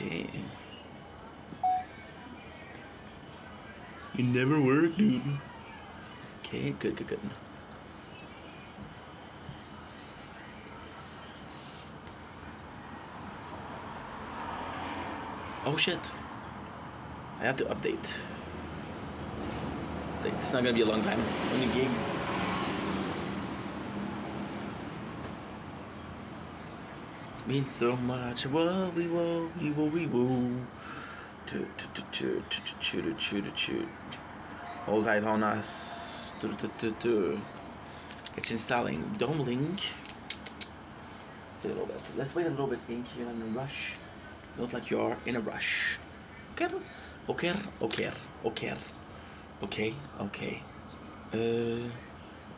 Okay. You never work, dude. Okay, good. Oh shit. I have to update. It's not gonna be a long time. Only gigs. Means so much. Whoa, we whoa. Shoot. All eyes on us. It's installing. Don't blink. A little bit. Let's wait a little bit, Ink. You're not in a rush. Don't like you're in a rush. Okay.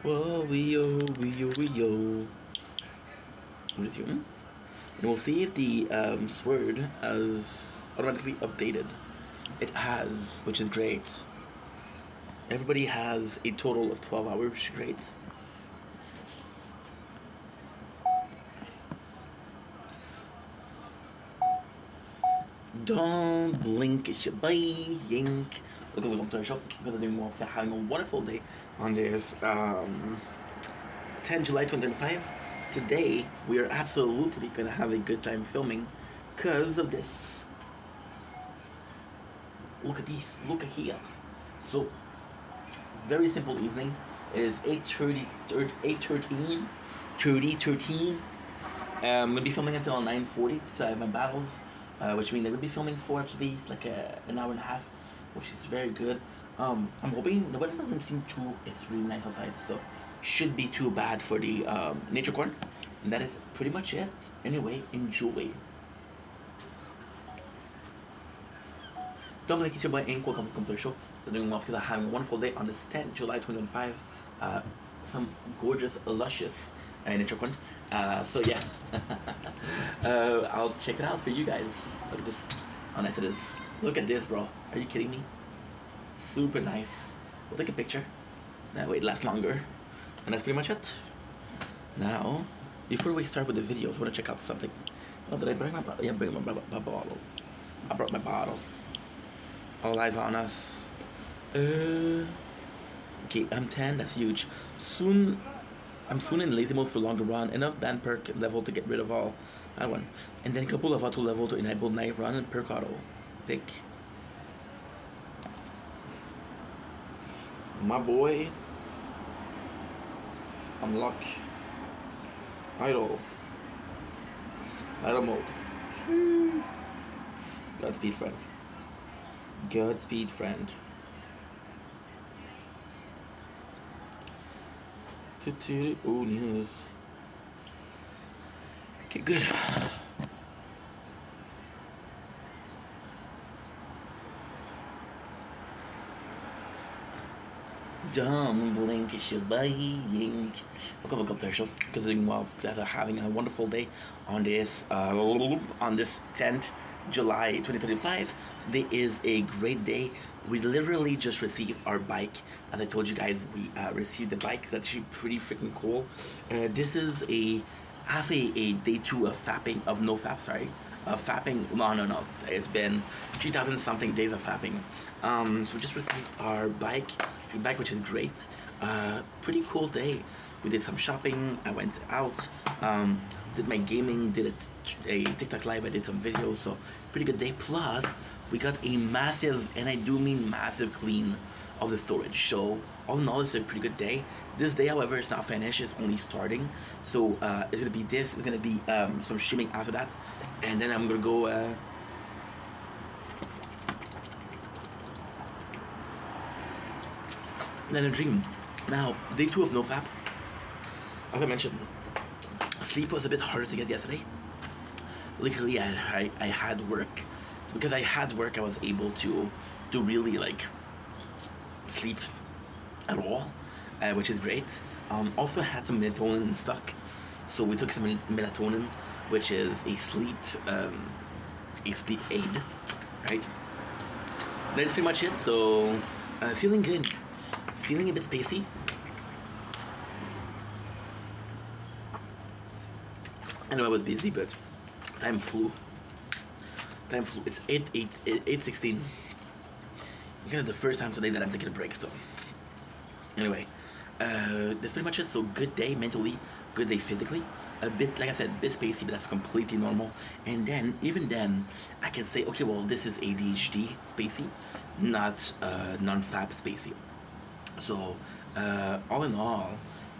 Whoa, we yo. Resume. And we'll see if the sword has automatically updated. It has, which is great. Everybody has a total of 12 hours. Great. Don't blink, it's your boy, Yink. Look at the computer shop because I'm doing walks. I'm having a wonderful day on this 10 July 2025. Today, we are absolutely going to have a good time filming because of this. Look at these, look at here. So, very simple evening. It is 8:13. I'm going to be filming until 9:40, so I have my battles. Which means I will be filming for at least like an hour and a half, which is very good. I'm hoping the weather doesn't seem too, it's really nice outside, so should be too bad for the nature corn. And that is pretty much it. Anyway, enjoy. Don't blink, it's your boy Ink. Welcome to the show. I'm doing well because I'm having a wonderful day on this 10th July 2025. Some gorgeous, luscious nature corn. So yeah, I'll check it out for you guys. Look at this, how nice it is. Look at this, bro. Are you kidding me? Super nice. We'll take a picture. That way it lasts longer. And that's pretty much it. Now, before we start with the videos, I want to check out something. Oh, did I bring my bottle? Yeah, bring my bottle. I brought my bottle. All eyes on us. Okay, I'm 10, that's huge. I'm soon in lazy mode for longer run. Enough band perk level to get rid of all that one. And then a couple of auto level to enable night run and perk auto. Think. My boy. Unlock. Idle mode. Godspeed, friend. Oh, news. Okay, good. Don't blink, it's your boy, Yink. Welcome to the show. Because I'm having a wonderful day on this 10th July 2025. Today is a great day. We literally just received our bike. As I told you guys, we received the bike. It's actually pretty freaking cool. This is a day 2 of fapping, of no fap, sorry. Fapping, no. It's been 3,000 something days of fapping. So we just received our bike, which is great. Pretty cool day. We did some shopping. I went out, did my gaming, did a TikTok live. I did some videos. So pretty good day. Plus, we got a massive, and I do mean massive, clean of the storage. So all in all, it's a pretty good day. This day, however, is not finished. It's only starting. So it's gonna be this. It's gonna be some streaming after that, and then I'm gonna go. And then a dream. Now, day 2 of NoFap. As I mentioned, sleep was a bit harder to get yesterday. Luckily, I had work. So because I had work, I was able to really like sleep at all, which is great. Also had some melatonin stuck, so we took some melatonin, which is a sleep aid, right? That's pretty much it. So feeling good, feeling a bit spacey. I know I was busy, but time flew time flew. It's 8:16. Kind of the first time today that I'm taking a break. So anyway, that's pretty much it. So good day mentally, good day physically. A bit, like I said, a bit spacey, but that's completely normal. And then, even then, I can say, okay, well, this is ADHD spacey, not non-fap spacey. So, all in all,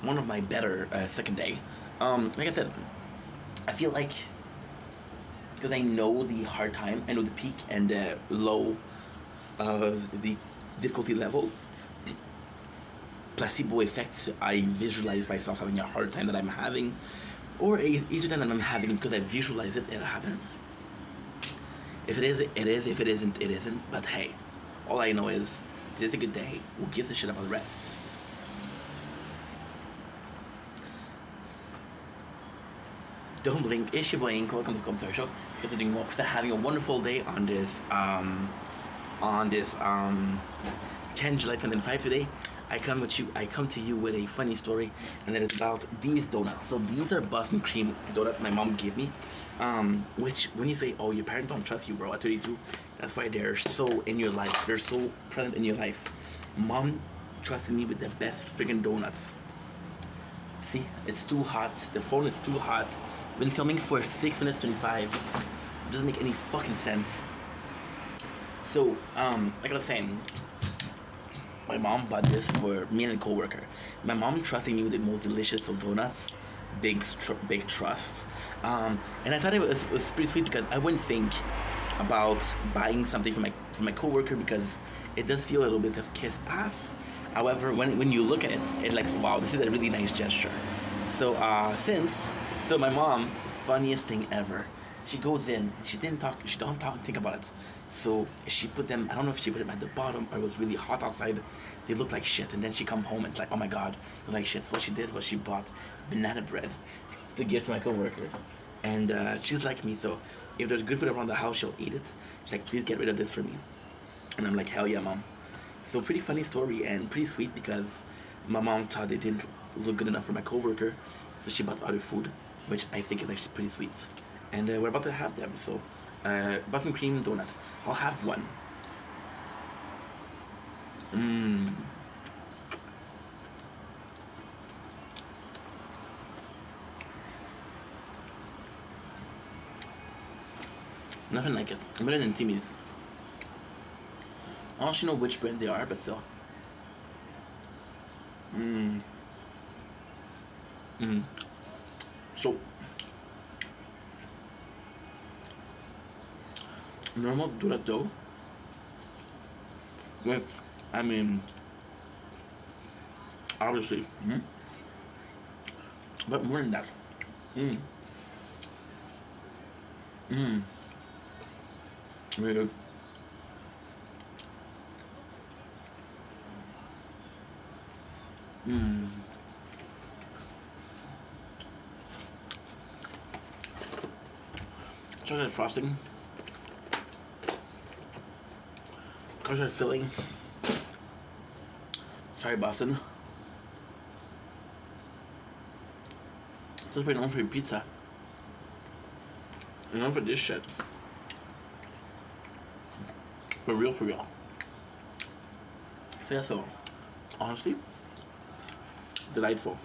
one of my better second day. Like I said, I feel like because I know the hard time, I know the peak and the low of the difficulty level. Placebo effect. I visualize myself having a hard time that I'm having, or a easier time that I'm having because I visualize it. It happens. If it is, it is. If it isn't, it isn't. But hey, all I know is today's a good day. Who gives a shit about the rest? Don't blink. Ish blink. Welcome to the Commentary Show. Having a wonderful day on this 10 July 2005 today. I come to you with a funny story, and that is about these donuts. So these are Boston cream donuts my mom gave me, which when you say, oh, your parents don't trust you, bro, at 32, that's why they're so in your life. They're so present in your life. Mom trusted me with the best friggin' donuts. See, it's too hot. The phone is too hot. Been filming for 6 minutes 25. It doesn't make any fucking sense. So, like I was saying, my mom bought this for me and a coworker. My mom trusting me with the most delicious of donuts. Big trust. And I thought it was pretty sweet because I wouldn't think about buying something for my coworker because it does feel a little bit of kiss ass. However, when you look at it, it's like, wow, this is a really nice gesture. So so my mom, funniest thing ever. She goes in, she don't think about it. So she put them, I don't know if she put them at the bottom or it was really hot outside. They looked like shit. And then she come home and it's like, oh my god, it was like shit. So what she did was she bought banana bread to give to my coworker. And she's like me, so if there's good food around the house, she'll eat it. She's like, please get rid of this for me. And I'm like, hell yeah, mom. So pretty funny story and pretty sweet because my mom thought they didn't look good enough for my coworker. So she bought other food, which I think is actually pretty sweet. And we're about to have them. So, Boston cream donuts. I'll have one. Nothing like it. I'm better than Timmy's. I don't actually know which brand they are, but still. So, normal donut dough. With, I mean, obviously, but more than that. Very good. Chocolate frosting. Chocolate filling. Sorry, Boston. Just been known for your pizza. You're known for this shit. For real, for real. So yeah, so honestly, delightful.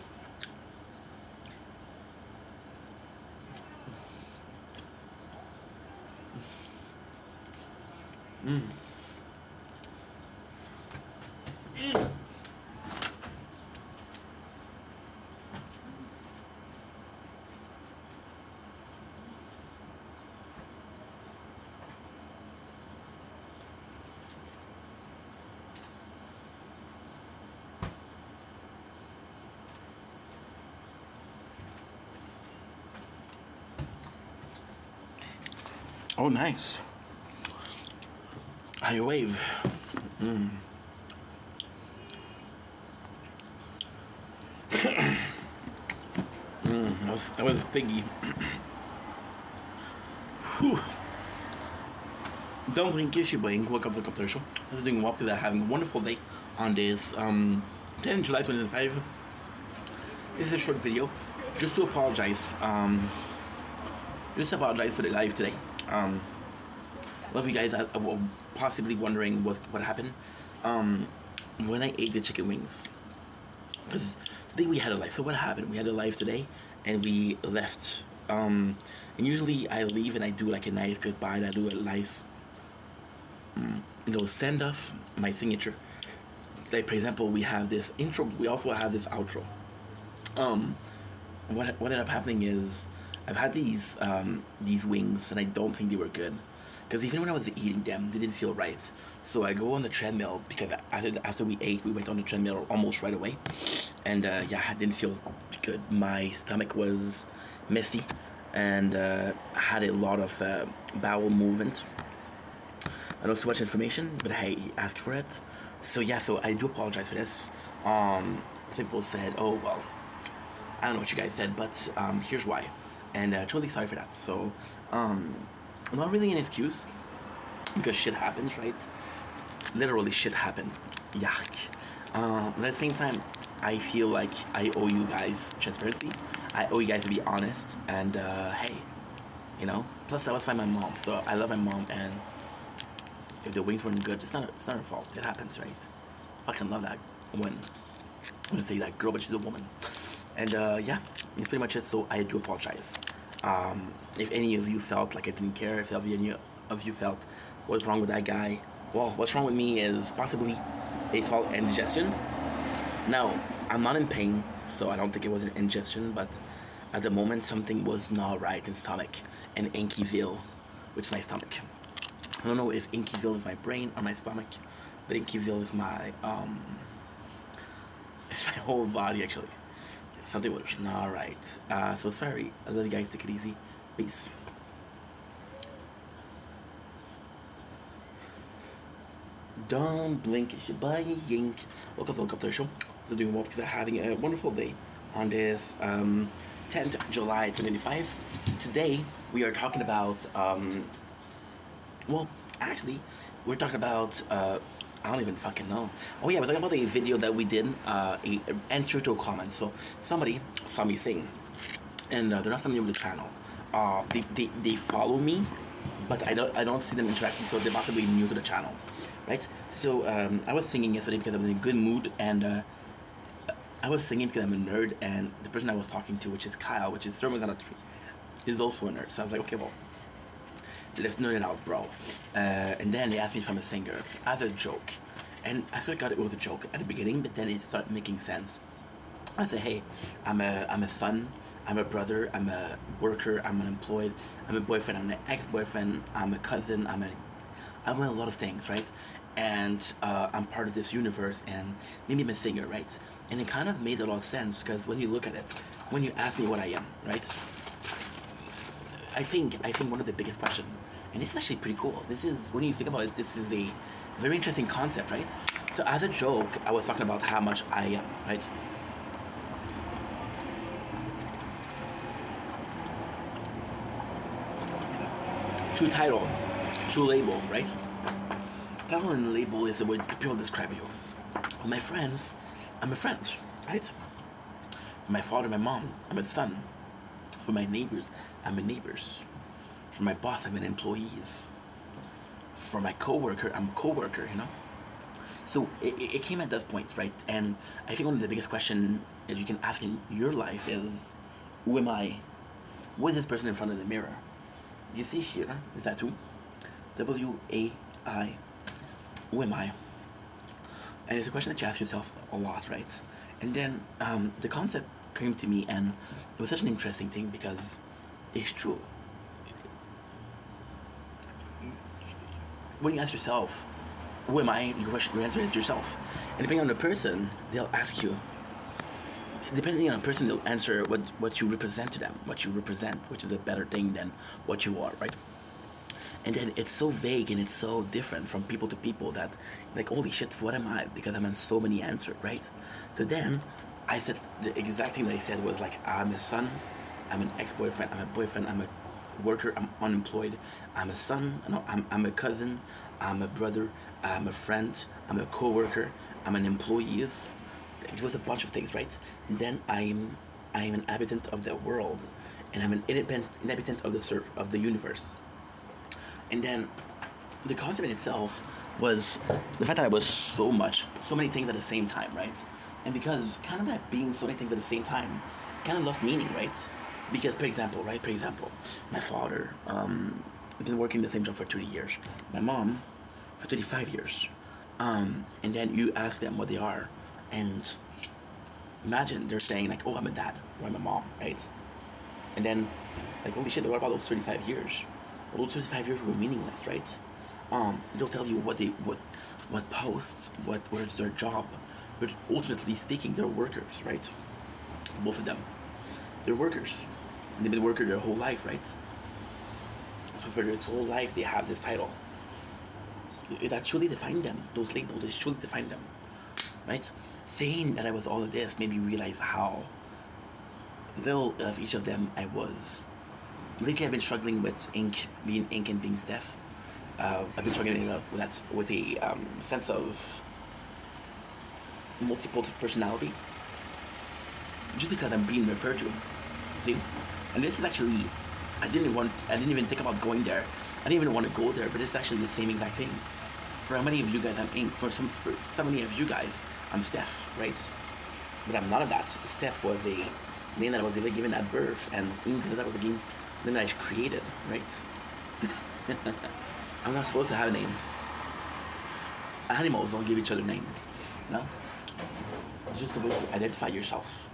Oh, nice. How you wave? That was piggy. Whew. Don't blink, kiss you blink. Welcome to the Commentary Show. I'm doing well because I'm having a wonderful day on this 10 July 2005. This is a short video. Just to apologize. Just apologize for the live today. A lot of you guys are possibly wondering what happened. Um, when I ate the chicken wings, because today we had a life. So what happened? We had a life today, and we left. And usually I leave and I do like a nice goodbye. And I do a nice, send off, my signature. Like for example, we have this intro. We also have this outro. Um, what ended up happening is I've had these wings and I don't think they were good because even when I was eating them, they didn't feel right. So I go on the treadmill because after we ate, we went on the treadmill almost right away, and yeah, it didn't feel good. My stomach was messy, and I had a lot of bowel movement. I know it's too much information, but hey, you asked for it. So yeah, so I do apologize for this. Simple said, oh well, I don't know what you guys said, but here's why. And totally sorry for that. So, um, not really an excuse because shit happens, right? Literally, shit happened. Yuck. At the same time, I feel like I owe you guys transparency. I owe you guys to be honest. And hey, Plus, I was find my mom, so I love my mom. And if the wings weren't good, it's not her fault. It happens, right? Fucking love that woman. I'm gonna say that girl, but she's a woman. And yeah, that's pretty much it. So I do apologize. If any of you felt like I didn't care, if any of you felt what's wrong with that guy, well, what's wrong with me is possibly a fault indigestion. Now, I'm not in pain, so I don't think it was an indigestion, but at the moment something was not right in stomach and Inkyville, which is my stomach. I don't know if Inkyville is my brain or my stomach, but Inkyville is my it's my whole body actually. Something was not right. So sorry. I love you guys. Take it easy. Peace. Don't blink. You should buy Yink. Welcome to the show. We're doing well because I'm having a wonderful day on this 10th July 2025. Today we are talking about well, actually, we're talking about I don't even fucking know. Oh yeah, we're talking about a video that we did, a answer to a comment. So somebody saw me sing, and they're not familiar with the channel. They follow me, but I don't see them interacting. So they're possibly new to the channel, right? So I was singing yesterday because I was in a good mood, and I was singing because I'm a nerd, and the person I was talking to, which is Kyle, which is Sermons on a Tree, is also a nerd. So I was like, okay, well, let's nerd it out, bro. And then they asked me if I'm a singer as a joke. And I sort of got it with a joke at the beginning, but then it started making sense. I said, hey, I'm a son, I'm a brother, I'm a worker, I'm unemployed, I'm a boyfriend, I'm an ex-boyfriend, I'm a cousin, I'm a lot of things, right? And I'm part of this universe, and maybe I'm a singer, right? And it kind of made a lot of sense because when you look at it, when you ask me what I am, right? I think one of the biggest questions, and this is actually pretty cool. This is when you think about it, this is a very interesting concept, right? So as a joke, I was talking about how much I am, right? True title, true label, right? Title and label is the way people describe you. For my friends, I'm a friend, right? For my father, my mom, I'm a son. For my neighbors, I'm a neighbors. For my boss, I'm an employees. For my coworker, I'm a coworker. So it came at that point, right? And I think one of the biggest questions that you can ask in your life is, who am I? Who is this person in front of the mirror? You see here, the tattoo, WAI. Who am I? And it's a question that you ask yourself a lot, right? And then the concept came to me, and it was such an interesting thing because it's true. When you ask yourself, who am I? Your answer is yourself. And depending on the person, they'll ask you. Depending on the person, they'll answer what you represent to them, what you represent, which is a better thing than what you are, right? And then it's so vague and it's so different from people to people that, like, holy shit, what am I? Because I'm in so many answers, right? So then I said the exact thing that I said was like, I'm a son, I'm an ex-boyfriend, I'm a boyfriend, I'm a worker, I'm unemployed, I'm a son, no, I'm a cousin, I'm a brother, I'm a friend, I'm a co-worker, I'm an employee. It was a bunch of things, right? And then I'm an inhabitant of the world, and I'm an inhabitant of the universe. And then the concept in itself was the fact that I was so many things at the same time, right? And because kind of that being so many things at the same time, kind of lost meaning, right? Because, for example, my father, been working the same job for 30 years. My mom, for 35 years. And then you ask them what they are, and imagine they're saying like, "Oh, I'm a dad," or "I'm a mom," right? And then, like, holy shit, what about those 35 years? Well, those 35 years were meaningless, right? They'll tell you what posts, what is their job, but ultimately speaking, they're workers, right? Both of them, they're workers, and they've been working their whole life, right? So for their whole life, they have this title. That truly defined them. Those labels, they truly defined them, right? Saying that I was all of this made me realize how little of each of them I was. Lately, I've been struggling with being Ink and being Steph. I've been struggling with that, with a sense of multiple personality, just because I'm being referred to. See, and this is actually, I didn't even think about going there. I didn't even want to go there, but it's actually the same exact thing. For how many of you guys I'm Ink? For so many of you guys, I'm Steph, right? But I'm none of that. Steph was a name that I was given at birth, and Ink that was a name that I created, right? I'm not supposed to have a name. Animals don't give each other a name, you know? It's just a way to identify yourself.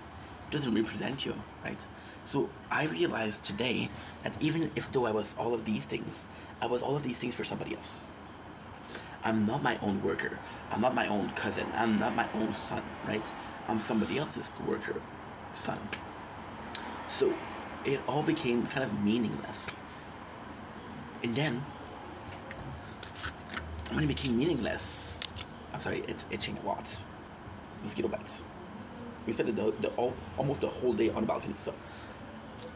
It doesn't represent you, right? So I realized today that even if though I was all of these things, I was all of these things for somebody else. I'm not my own worker. I'm not my own cousin. I'm not my own son, right? I'm somebody else's worker, son. So it all became kind of meaningless. And then, when it became meaningless, I'm sorry, it's itching a lot. Mosquito bites. We spent almost the whole day on the balcony, so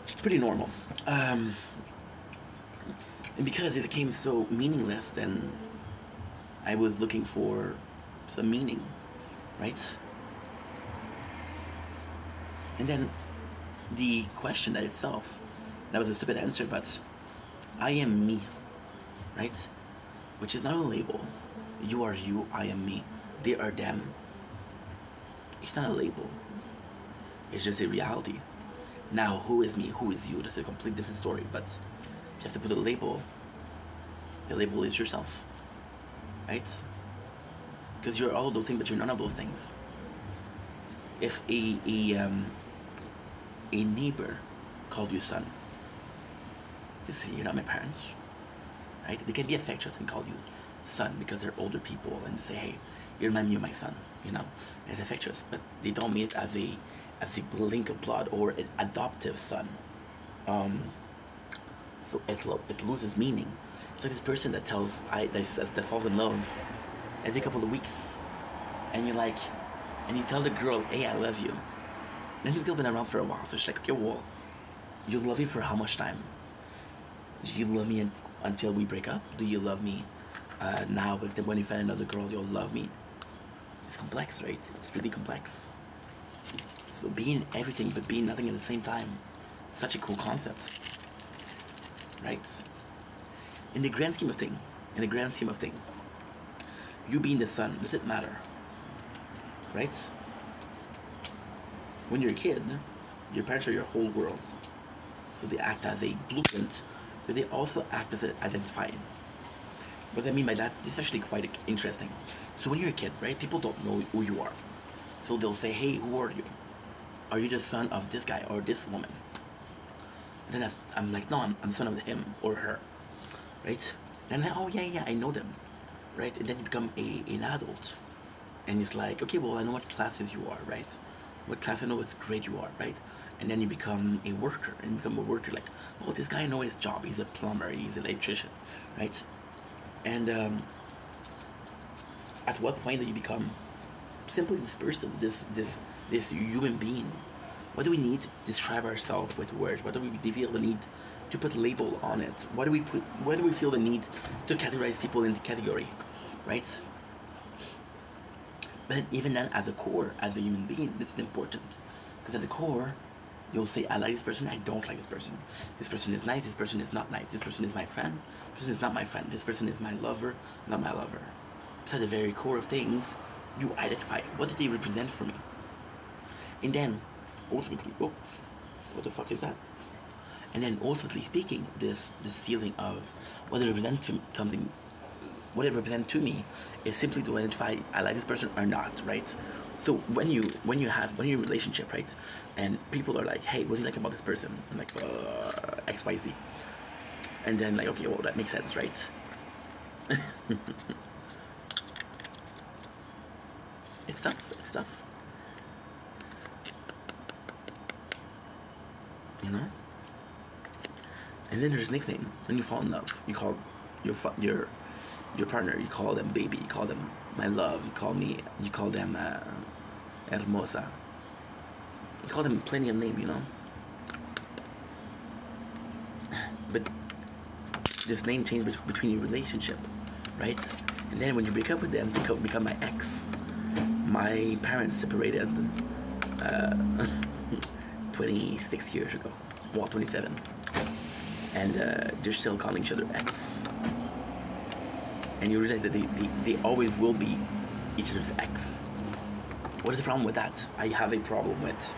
it's pretty normal. And because it became so meaningless, then I was looking for some meaning, right? And then the question that itself, that was a stupid answer, but I am me, right? Which is not a label. You are you, I am me. They are them. It's not a label. It's just a reality. Now, who is me? Who is you? That's a completely different story, but you have to put a label. The label is yourself, right? Because you're all of those things, but you're none of those things. If a neighbor called you son, listen, you're not my parents, right? They can be affectionate and call you son because they're older people and say, hey, you remind me of my son, you know? It's affectionate, but they don't mean it as a link of blood or an adoptive son. So it loses meaning. It's like this person that that falls in love every couple of weeks, and you tell the girl, hey, I love you. And this girl been around for a while, so she's like, okay, well, you'll love me for how much time? Do you love me until we break up? Do you love me now, but then when you find another girl, you'll love me? It's complex, right? It's really complex. So being everything but being nothing at the same time, such a cool concept, right? In the grand scheme of thing, you being the sun, does it matter, right? When you're a kid, your parents are your whole world, so they act as a blueprint, but they also act as an identifier. What I mean by that, this is actually quite interesting. So when you're a kid, right, people don't know who you are, so they'll say, hey, who are you? Are you the son of this guy or this woman? And then I'm like, no, I'm the son of him or her, right? And then, oh yeah, I know them, right? And then you become an adult, and it's like, okay, well, I know what classes you are, right? What class, I know what grade you are, right? And then you become a worker, like, oh, this guy, I know his job. He's a plumber. He's an electrician, right? And at what point do you become simply this person, this human being? What do we need to describe ourselves with words? What do we feel the need to put a label on it? Why do we feel the need to categorize people into category, right? But even then, at the core, as a human being, this is important, because at the core, You'll say, I like this person, I don't like this person. This person is nice, this person is not nice. This person is my friend, this person is not my friend. This person is my lover, not my lover. So at the very core of things, you identify what do they represent for me. And then, ultimately, oh, what the fuck is that? And then, ultimately speaking, this feeling of what it represents to something, what it represents to me, is simply to identify I like this person or not, right? So when you're in a relationship, right, and people are like, hey, what do you like about this person? I'm like, X, Y, Z, and then like, okay, well that makes sense, right? It's tough. It's tough. You know. And then there's nickname. When you fall in love, you call your partner. You call them baby. You call them my love. You call me. You call them hermosa. You call them plenty of names. You know. But this name change between your relationship, right? And then when you break up with them, they become my ex. My parents separated 26 years ago. Well, 27. And they're still calling each other ex. And you realize that they always will be each other's ex. What is the problem with that? I have a problem with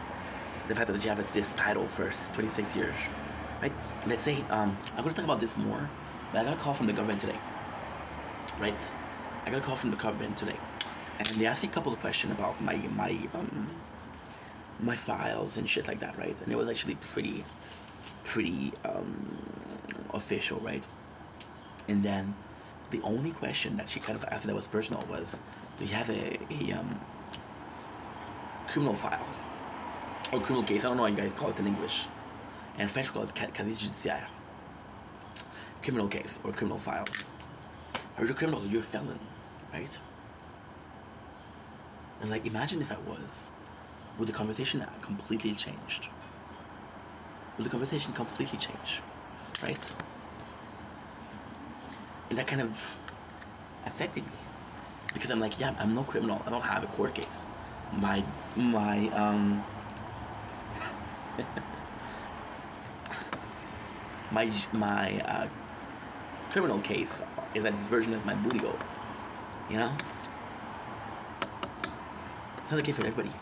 the fact that you have this title for 26 years. Right? Let's say, I'm going to talk about this more, but I got a call from the government today. Right? I got a call from the government today. And they asked me a couple of questions about my files and shit like that, right? And it was actually pretty official, right? And then the only question that she kind of asked that was personal was, do you have a criminal file or criminal case? I don't know how you guys call it in English. And in French we call it casier judiciaire. Criminal case or criminal file. Are you a criminal? You're a felon, right? And like, imagine if I was, would the conversation completely changed? Would the conversation completely change, right? And that kind of affected me because I'm like, yeah, I'm no criminal. I don't have a court case. My my criminal case is as version as my booty hole, you know. It's not the case for everybody.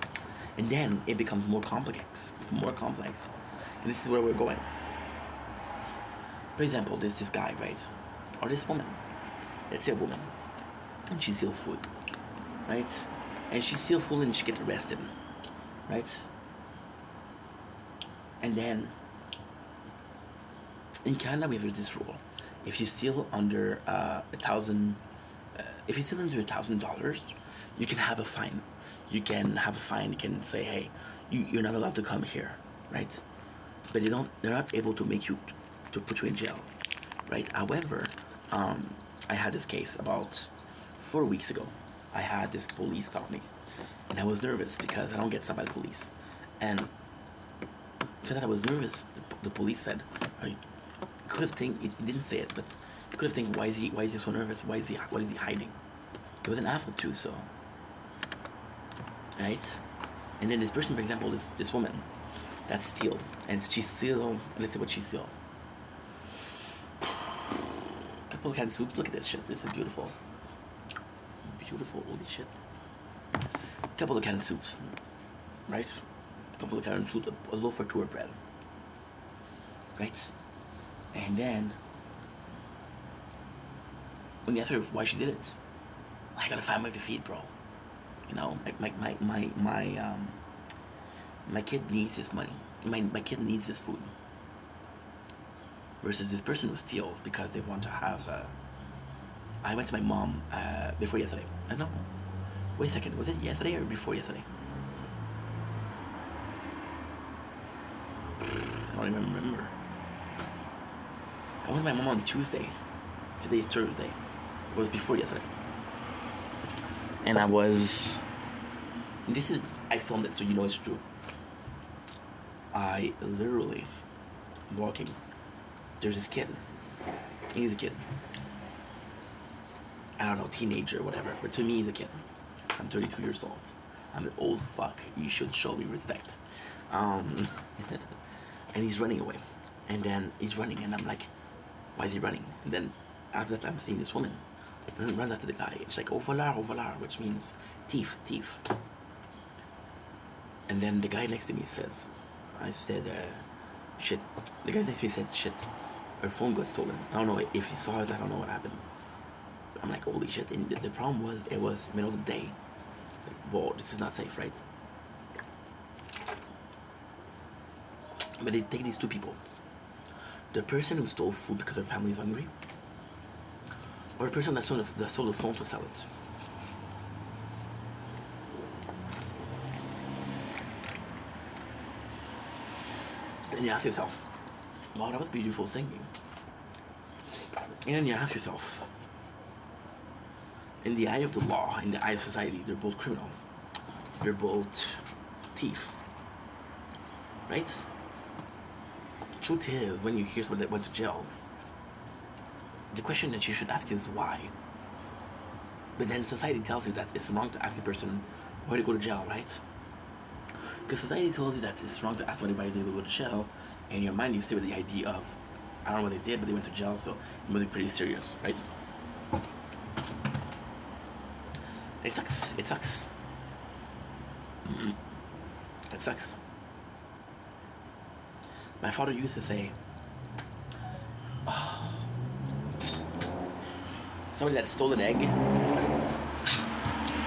And then it becomes more complex. And this is where we're going. For example, there's this guy, right? Or this woman. Let's say a woman. And she steals food. Right? And she steals food and she gets arrested. Right? And then in Canada we have this rule. If you steal under $1,000, you can have a fine. You can say, hey, you're not allowed to come here, right? But they're not able to make you, to put you in jail, right? However, I had this case about 4 weeks ago. I had this police stop me, and I was nervous because I don't get stopped by the police. And so that I was nervous, the police said, could have think, he didn't say it, but you could have think, why is he so nervous? What is he hiding? He was an asshole too, so. Right? And then this person, for example, this woman that steal, and she steal, let's see what she steal. Couple of canned soups, look at this shit, this is beautiful. Beautiful, holy shit. Couple of canned soups, right? Couple of canned soup, a loaf or two of bread. Right? And then, when you ask her why she did it, I got a family to feed, bro. You know, my kid needs this money. My kid needs this food. Versus this person who steals because they want to have. I went to my mom before yesterday. I don't know. Wait a second. Was it yesterday or before yesterday? I don't even remember. I went to my mom on Tuesday. Today's Thursday. It was before yesterday. And I filmed it so you know it's true. I literally, walking, there's this kid. He's a kid. I don't know, teenager or whatever, but to me he's a kid. I'm 32 years old. I'm an old fuck. You should show me respect. Um, and he's running away, and then he's running, and I'm like, why is he running? And then after that, I'm seeing this woman runs after the guy. It's like, au volard, which means thief, thief. And then the guy next to me says, I said, shit. The guy next to me said, shit, her phone got stolen. I don't know if he saw it, I don't know what happened. But I'm like, holy shit. And the problem was, it was middle of the day. Like, whoa, this is not safe, right? But they take these two people. The person who stole food because her family is hungry, or the person that stole the phone to sell it. And you ask yourself, wow, that was beautiful singing. And then you ask yourself, in the eye of the law, in the eye of society, they're both criminal. They're both thief. Right? Truth is, when you hear someone that went to jail, the question that you should ask is why. But then society tells you that it's wrong to ask the person why to go to jail, right? Because society tells you that it's wrong to ask anybody to go to jail, and in your mind you stay with the idea of, I don't know what they did, but they went to jail, so it must be pretty serious, right? It sucks. It sucks. It sucks. My father used to say, oh, somebody that stole an egg,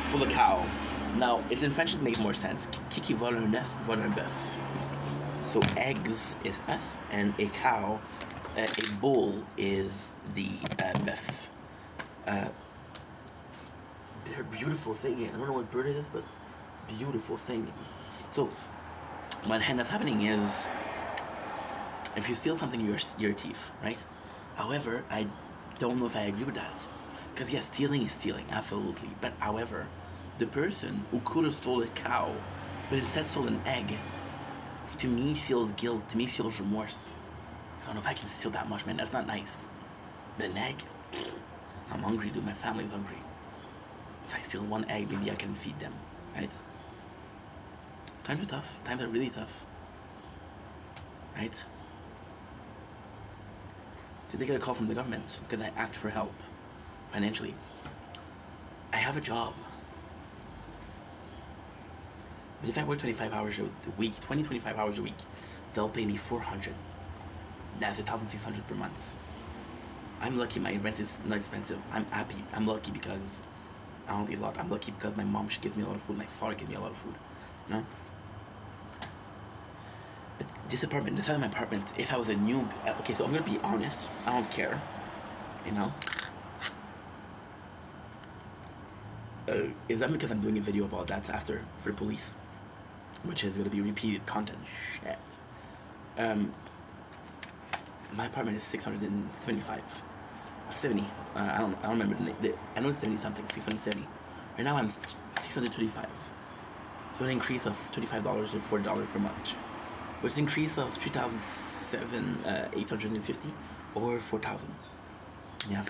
stole a cow. Now, it's in French, it makes more sense. Qui qui vole un œuf, vole un bœuf. So eggs is œuf, and a cow, a bull is the bœuf. They're beautiful singing. I don't know what bird it is, but beautiful singing. So, what ends up happening is, if you steal something, you're a thief, right? However, I don't know if I agree with that. Because yes, stealing is stealing, absolutely. But however, the person who could have stolen a cow, but instead stole an egg, to me feels guilt, to me feels remorse. I don't know if I can steal that much, man. That's not nice. But an egg, I'm hungry, dude. My family's hungry. If I steal one egg, maybe I can feed them, right? Times are tough. Times are really tough, right? Did they get a call from the government because I asked for help financially? I have a job. But if I work 25 hours a week, 25 hours a week, they'll pay me 400. That's 1,600 per month. I'm lucky my rent is not expensive. I'm happy. I'm lucky because I don't eat a lot. I'm lucky because my mom, she gives me a lot of food. My father gives me a lot of food. You know? But this apartment, the size of my apartment, if I was a new... Okay, so I'm going to be honest. I don't care. You know? Is that because I'm doing a video about that after for the police? Which is going to be repeated content. Shit. My apartment is 675. 70. I don't remember the name. I know it's 70 something. 670. Right now I'm 625. So an increase of $25 or $40 per month, which is an increase of 3,850 or 4,000. Yeah.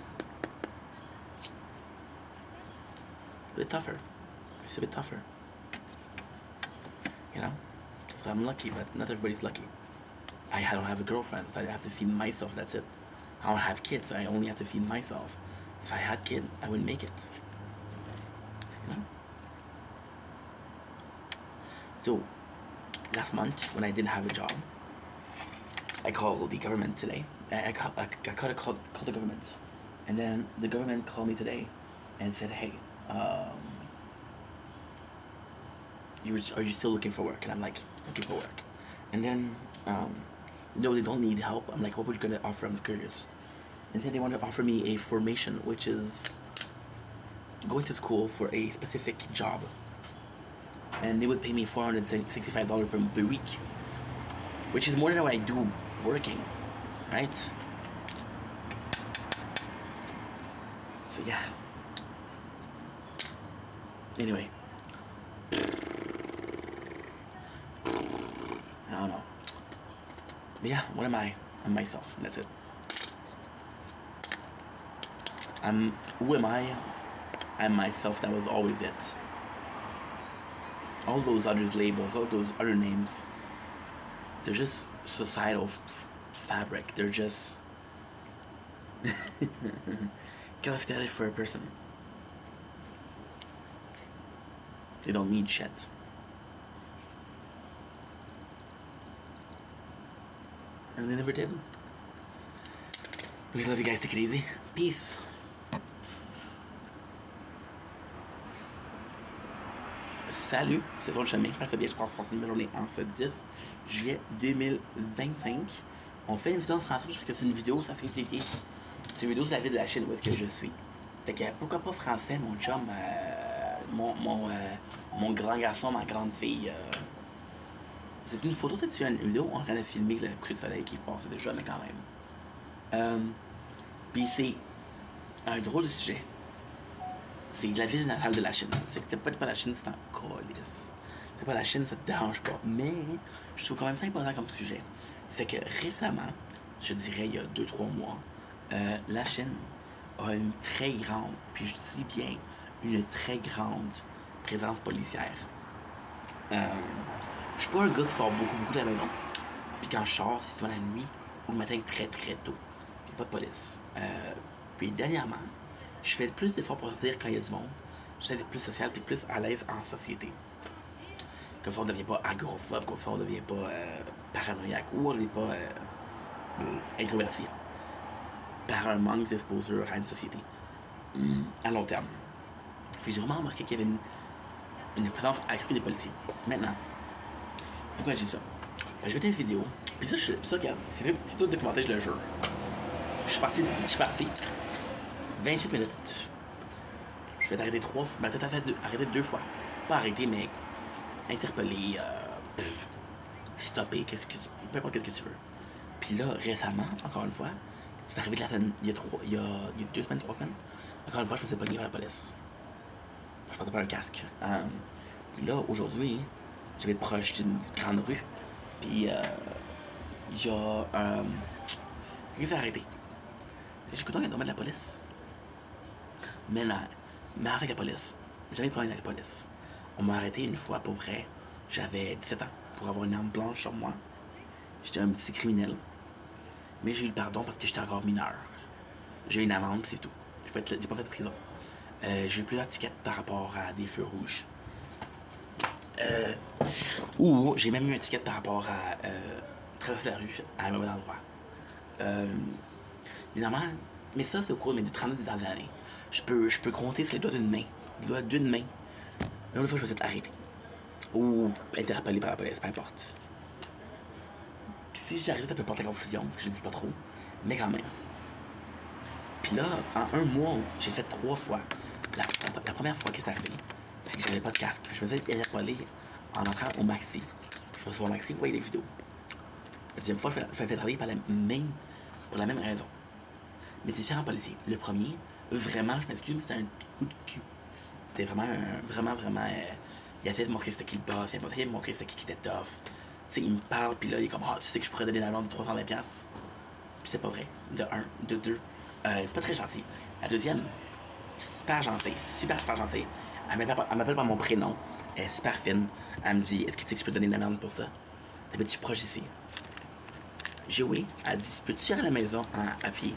A bit tougher. It's a bit tougher. You know? So I'm lucky, but not everybody's lucky. I don't have a girlfriend, so I have to feed myself, that's it. I don't have kids, I only have to feed myself. If I had kids, I wouldn't make it. You know? So, last month, when I didn't have a job, I called the government today. I called the government. And then the government called me today and said, hey, are you still looking for work? And I'm like, looking for work. And then, no, they don't need help. I'm like, what were you gonna offer? I'm curious. And then they want to offer me a formation, which is going to school for a specific job. And they would pay me $465 per week, which is more than what I do working, right? So yeah. Anyway. I don't know. But yeah, what am I? I'm myself, and that's it. Who am I? I'm myself, that was always it. All those other labels, all those other names, They're just societal fabric. They're just caliphate for a person. They don't mean shit. And they never did. We love you guys. Take it easy. Peace. Salut, c'est ton chemin. J'espère que bien. Je pense que c'est une journée en ce 10 juillet 2025. On fait une vidéo en français parce que c'est une vidéo, ça fait tiquer. C'est une vidéo sur la ville de la Chine où est-ce que je suis. Fait que pourquoi pas français, mon chum, mon grand garçon, ma grande fille. C'est une photo, c'est une vidéo, on train de filmer le coucher de soleil qui passait déjà, mais quand même. Puis c'est un drôle de sujet. C'est la ville natale de la Chine. C'est pas la Chine, c'est en colis. C'est pas la Chine, ça te dérange pas. Mais je trouve quand même ça important comme sujet. Fait que récemment, je dirais il y a 2-3 mois, la Chine a une très grande, puis je dis bien, une très grande présence policière. Je suis pas un gars qui sort beaucoup de la maison. Puis quand je sors, c'est souvent la nuit ou le matin très tôt. Il n'y a pas de police. Puis dernièrement, je fais plus d'efforts pour dire quand il y a du monde. J'essaie d'être plus social puis plus à l'aise en société. Comme ça, on ne devient pas agoraphobe, comme ça, on ne devient pas paranoïaque ou on ne devient pas introverti. Par un manque d'exposure à une société. À long terme. Puis j'ai vraiment remarqué qu'il y avait une présence accrue des policiers. Maintenant, pourquoi je dis ça? Ben, je vais faire une vidéo. Puis ça, regarde, c'est tout documenté, je le jure. Je suis parti 28 minutes. Je vais t'arrêter 3 fois. Ben, peut-être arrêter 2 fois. Pas arrêter, mais interpeller, stopper, peu importe ce que tu veux. Puis là, récemment, encore une fois, c'est arrivé de la semaine, il y a 2 semaines, 3 semaines. Encore une fois, je me suis pogné par la police. Je portais pas un casque. Puis là, aujourd'hui, j'avais proche d'une grande rue. Puis il y a il s'est arrêté. J'ai écouté un domaine de la police. Mais avec la police, j'ai jamais eu de problème avec la police. On m'a arrêté une fois pour vrai. J'avais 17 ans pour avoir une arme blanche sur moi. J'étais un petit criminel. Mais j'ai eu le pardon parce que j'étais encore mineur. J'ai eu une amende, c'est tout. J'ai pas fait de prison. J'ai eu plusieurs tickets par rapport à des feux rouges. Ou j'ai même eu un ticket par rapport à traverser la rue à un mauvais endroit. Évidemment, mais ça c'est au cours de mes 30 dernières années. Je peux compter sur les doigts d'une main. Les doigts d'une main. Une fois je me suis arrêté. Ou interpellé par la police, peu importe. Puis si j'arrive, ça peut porter confusion, je le dis pas trop. Mais quand même. Puis là, en un mois, j'ai fait 3 fois. La première fois que c'est arrivé, c'est que j'avais pas de casque. Je me suis interpellé en entrant au Maxi. Je vais sur le Maxi, vous voyez les vidéos. La deuxième fois, je me fais travailler pour la même raison. Mais différents policiers. Le premier, vraiment, je m'excuse, mais c'était un coup de cul. C'était vraiment, il a essayé de montrer c'était qui le boss, il a essayé de montrer c'était qui était tough. Tu sais, il me parle, puis là, il est comme, tu sais que je pourrais donner la vente de 320$. Puis c'est pas vrai. De 1, de 2. Pas très gentil. La deuxième, super gentille. Super gentille. Elle m'appelle par mon prénom. Elle est super fine. Elle me dit, est-ce que tu sais que je peux donner la vente pour ça? T'habites-tu proche ici? J'ai oui. Elle dit, peux-tu aller à la maison à pied?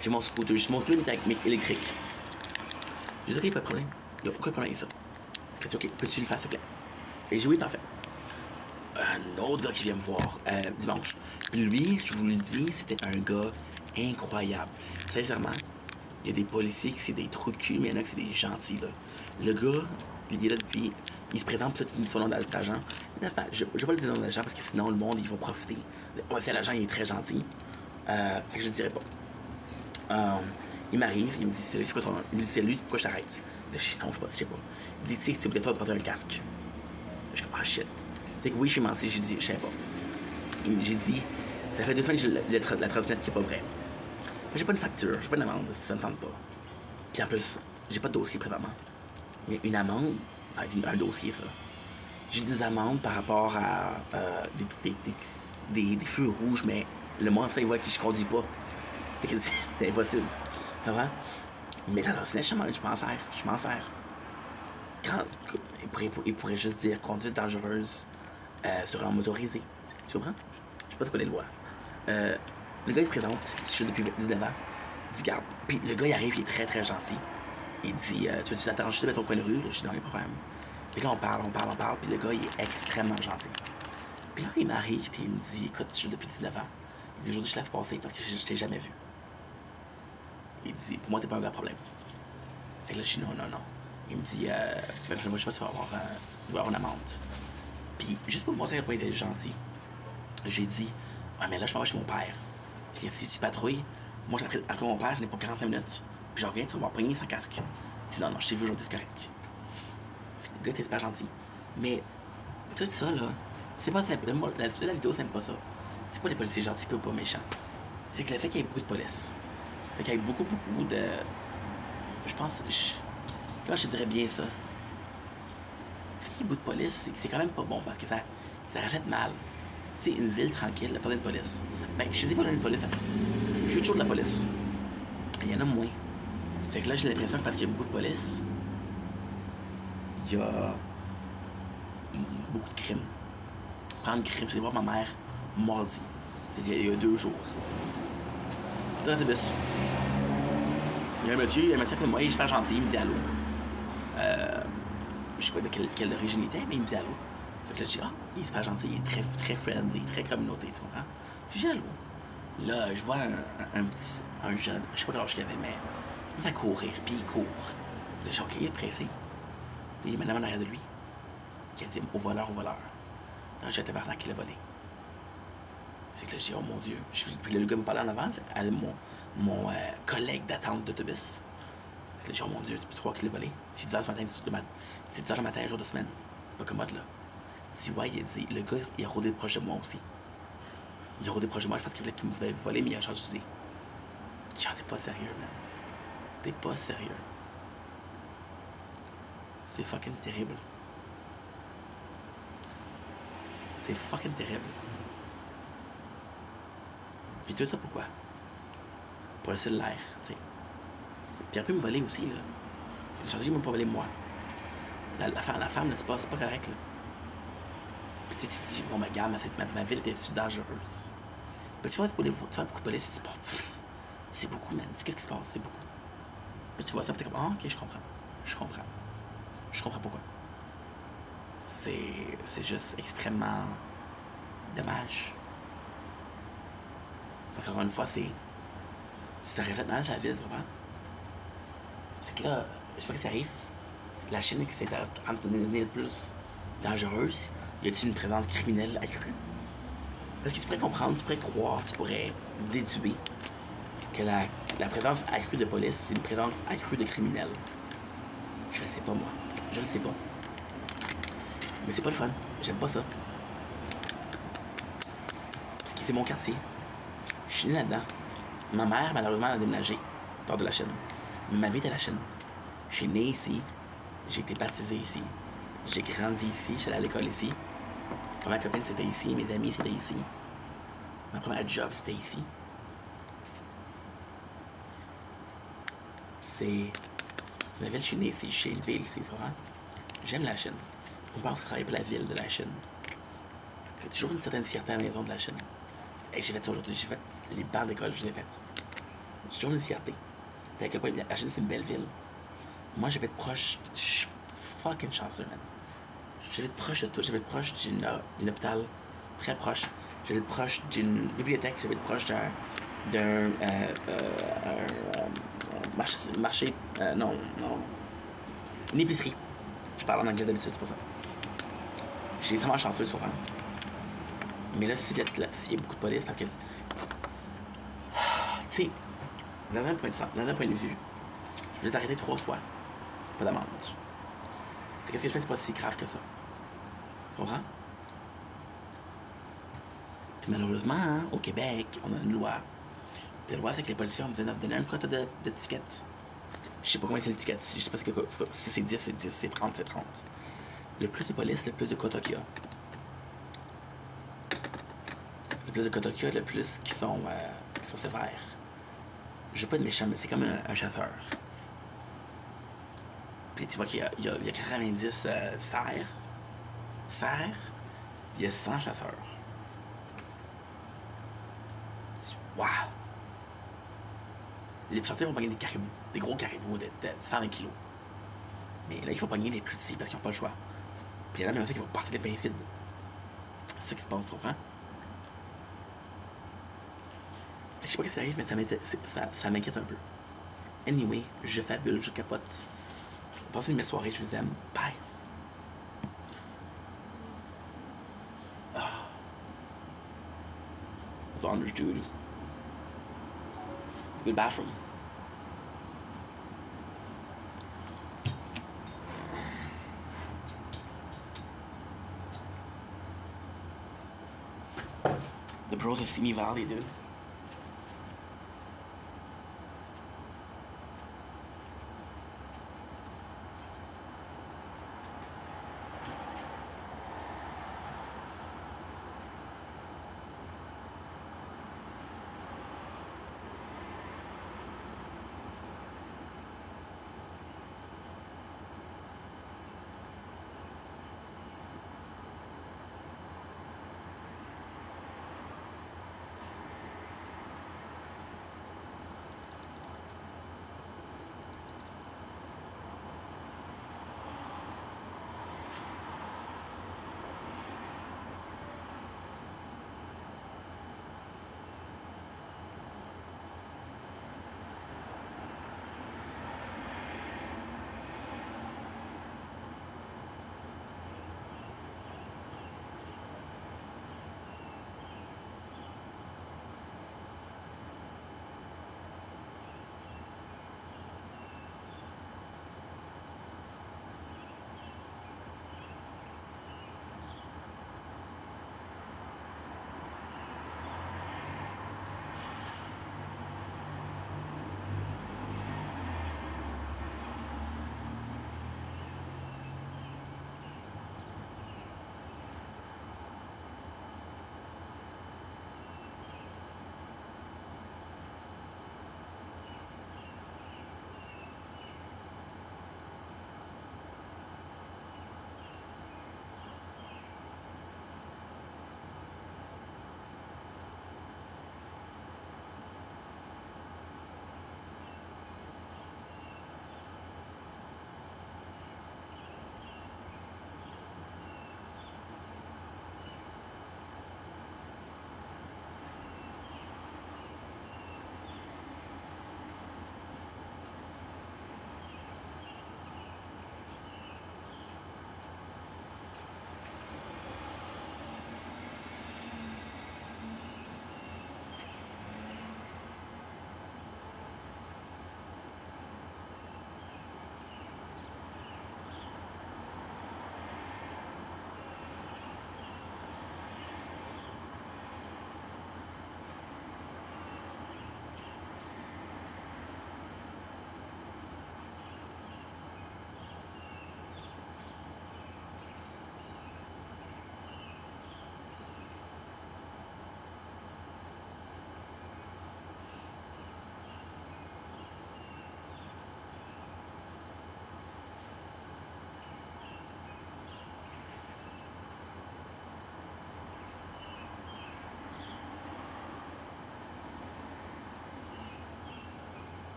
J'ai mon scooter électrique. J'ai dit, ok, pas de problème. Y'a aucun problème avec ça. Elle dit, ok, peux-tu le faire, s'il te plaît? Et j'ai oui, parfait. Un autre gars qui vient me voir dimanche. Puis lui, je vous le dis, c'était un gars incroyable. Sincèrement, il y a des policiers qui c'est des trous de cul, mais il y en a qui c'est des gentils, là. Le gars, il est là depuis. Il se présente, tout il dit son nom d'agent. Je vais pas le dire son nom d'agent parce que sinon le monde, il va profiter. Si l'agent, il est très gentil. Fait que je le dirai pas. Il m'arrive, il me dit, c'est quoi ton nom? Il me dit, c'est lui, pourquoi je t'arrête? Je sais pas. Il dit, tu sais que c'est obligatoire de porter un casque. Je suis comme, ah shit. Fait que oui, je suis menti, j'ai dit, je sais pas. J'ai dit, ça fait 2 semaines que j'ai la transmettre qui est pas vraie. J'ai pas une facture, j'ai pas une amende, ça me tente pas. Puis en plus, j'ai pas de dossier présentement. Mais une amende, un dossier ça. J'ai des amendes par rapport à des feux rouges, mais le monde ça il voit que je conduis pas. Fait que c'est impossible. Ça va? Mais la trottinette, je m'en sers. Il pourrait juste dire conduite dangereuse sur un motorisé. Tu comprends? Je sais pas c'est quoi les lois. Le gars, il se présente, je suis depuis 19 ans. Il dit, garde. Puis le gars, il arrive, il est très très gentil. Il dit, tu veux-tu t'attendre juste à ton coin de rue? Je dis, non, il n'y a pas de problème. Puis là, on parle. Puis le gars, il est extrêmement gentil. Puis là, il m'arrive, puis il me dit, écoute, je suis depuis 19 ans. Il dit, aujourd'hui, je l'ai passer parce que je t'ai jamais vu. Il dit, pour moi, t'es pas un gars problème. Fait que là, je dis, non. Il me dit, moi, je sais pas si tu vas avoir une amende. Puis, juste pour vous montrer à quel point il est gentil, j'ai dit, ouais, mais là, je m'en vais chez mon père. Fait que si tu patrouilles, moi, après mon père, je n'ai pas 45 minutes. Puis, je reviens, tu vas m'en pogner sans casque. Il dit, non, je t'ai vu aujourd'hui, c'est correct. Fait que le gars était super gentil. Mais, tout ça, là, c'est pas la vidéo, c'est même pas ça. C'est pas les policiers gentils ou pas méchants. C'est que le fait qu'il y ait beaucoup de police. Fait qu'il y ait beaucoup de. Je pense. Comment je te dirais bien ça? Fait qu'il y ait beaucoup de police, c'est quand même pas bon parce que ça rachète mal. Tu sais, une ville tranquille, pas de police. Ben, je dis pas de police, je suis toujours de la police. Il y en a moins. Fait que là, j'ai l'impression que parce qu'il y a beaucoup de police, il y a beaucoup de crimes. Prendre crime, j'ai voir ma mère mardi. C'est-à-dire il y a 2 jours. Dans l'autobus. Il y a un monsieur à côté de moi, il est super gentil, il me dit allô. Je sais pas de quelle origine il était, mais il me dit allô. Fait que là, je dis, il est super gentil, il est très, très friendly, très communauté, tu comprends? Je dis allô. Là, je vois un jeune, je sais pas quel âge qu'il avait, mais il va courir, puis il court. Là, je dis, ok, il est pressé. Il y a madame en arrière de lui, qui a dit, au voleur. Là, j'ai tabarnak qu'il a volé. Fait que là, je dis, oh mon Dieu. Puis là, le gars me parlait en avant, mon collègue d'attente d'autobus. Fait que là, je dis, oh mon Dieu, tu peux croire qu'il l'a volé? C'est 10h le matin, un jour de semaine. C'est pas commode, là. Il dit, ouais, il a dit, le gars, il a rôdé proche de moi aussi. Il a rôdé proche de moi, je pense qu'il voulait qu'il me voler, mais il a changé d'idée. Je dis, t'es pas sérieux, man. T'es pas sérieux. C'est fucking terrible. C'est fucking terrible. Puis tout ça pourquoi? Pour le cellulaire, tu sais. Puis après, il me voler aussi, là. Le chargé, il m'a pas volé moi. La femme, là, c'est pas correct, là. Puis tu sais, tu dis, bon, ma gamme, ma ville était dangereuse. Puis tu vois, beaucoup de police, c'est beaucoup, man. Tu sais, qu'est-ce qui se passe? C'est beaucoup. Puis tu vois ça, puis t'es comme, ok, je comprends. Je comprends pourquoi. C'est juste extrêmement dommage. Parce qu'encore une fois, ça reflète mal la ville, tu comprends? Fait que là, je sais pas ce qui arrive. La Chine qui s'est en train de devenir le plus dangereuse, y a-t-il une présence criminelle accrue? Parce que tu pourrais comprendre, tu pourrais croire, tu pourrais déduire que la présence accrue de police, c'est une présence accrue de criminels. Je le sais pas, moi. Je le sais pas. Mais c'est pas le fun. J'aime pas ça. Parce que c'est mon quartier. Je suis né là-dedans. Ma mère, malheureusement, a déménagé hors de la Chine. Mais ma vie était à la Chine. Je suis né ici. J'ai été baptisé ici. J'ai grandi ici. J'allais à l'école ici. Ma première copine, c'était ici. Mes amis, c'était ici. Ma première job, c'était ici. C'est ma ville, je suis né ici. Je suis élevé ici, tu comprends? J'aime la Chine. On pense travailler pour la ville de la Chine. J'ai toujours une certaine fierté à la maison de la Chine. Hey, j'ai fait ça aujourd'hui. J'ai fait les barres d'école, je les ai faites. J'ai toujours une fierté. Puis à quel point la Chine, c'est une belle ville. Moi, j'avais être proche. Je suis fucking chanceux, man. J'avais être proche de tout. J'avais être proche d'un hôpital. Très proche. J'avais être proche d'une bibliothèque. J'avais être proche d'un marché. Non. Une épicerie. Je parle en anglais d'habitude, c'est pour ça. J'ai extrêmement chanceux, souvent. Mais là, s'il y a beaucoup de police, parce que. Tu sais, dans un point de vue, je voulais t'arrêter 3 fois. Pas d'amende. Fait qu'est-ce que je fais, c'est pas si grave que ça. Tu comprends? Puis malheureusement, hein, au Québec, on a une loi. Puis la loi, c'est que les policiers ont besoin de donner un quota de tickets. Je sais pas combien c'est le ticket. Je sais pas si c'est 10, c'est 10, c'est 30, c'est 30. Le plus de police, le plus de quotas qu'il y a. Le plus de quotas qu'il y a, le plus qui sont sévères. Je veux pas être méchant, mais c'est comme un chasseur. Puis tu vois qu'il y a 90 cerfs. Il y a 100 chasseurs. Les plus gentils vont pogner des caribous, des gros caribous de 120 kilos. Mais là, il faut pogner les plus petits parce qu'ils n'ont pas le choix. Puis il y en a même qui vont passer les pains vides. C'est ça qui se passe, tu comprends? Fait que je sais pas ce qui arrive, mais ça m'inquiète un peu. Anyway, je fabule, je capote. Passez une belle soirée, je vous aime. Bye. Saunders, dude. Good bathroom. The bros of Simi Valley, dude.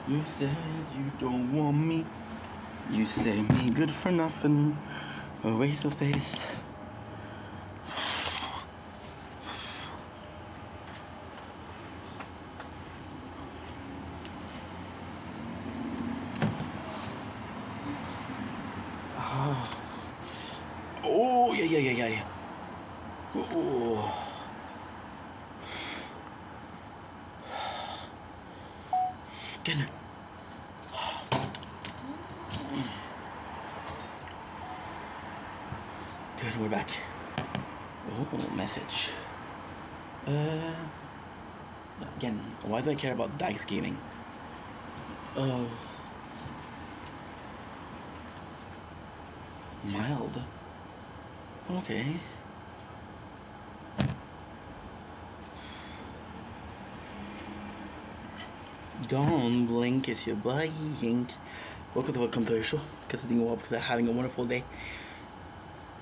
You said you don't want me. You say me good for nothing. A waste of space. Oh, yeah, yeah, yeah, yeah, yeah. Oh, good. Good, we're back. Oh, message. Uh, Again, why do I care about dice gaming? Oh, mild. Okay. Don't blink if you're buying. Welcome to the show. Continuing well because I'm having a wonderful day.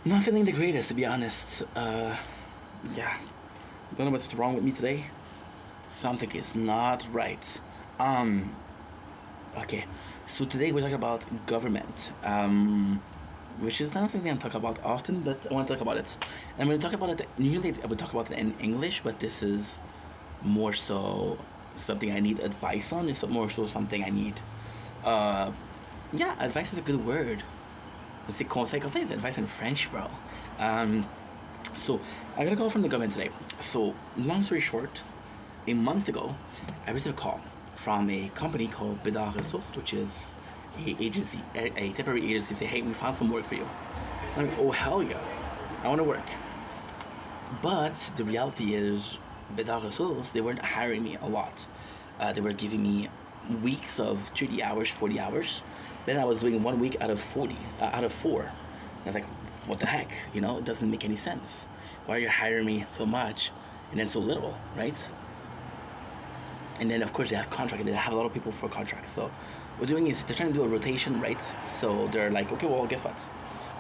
Not feeling the greatest, to be honest. Yeah. Don't know what's wrong with me today. Something is not right. Um, okay. So today we're talking about government. Which is not something I talk about often, but I want to talk about it. And I'm going to talk about it. Usually I would talk about it in English, but this is more so something I need advice on. It's more so something I need. Uh, yeah, advice is a good word. C'est conseil, conseil is advice in French, bro. Um, so I got a call from the government today. So long story short, a month ago, I received a call from a company called Bidar Ressources, which is a temporary agency. Say, hey, we found some work for you. I'm like, oh hell yeah, I want to work. But the reality is, Bidar Ressources, they weren't hiring me a lot. They were giving me weeks of 30 hours, 40 hours. Then I was doing 1 week out of 40, out of four. And I was like, what the heck? You know, it doesn't make any sense. Why are you hiring me so much and then so little, right? And then of course they have contract. They have a lot of people for contracts. So what they're doing is they're trying to do a rotation, right? So they're like, okay, well, guess what?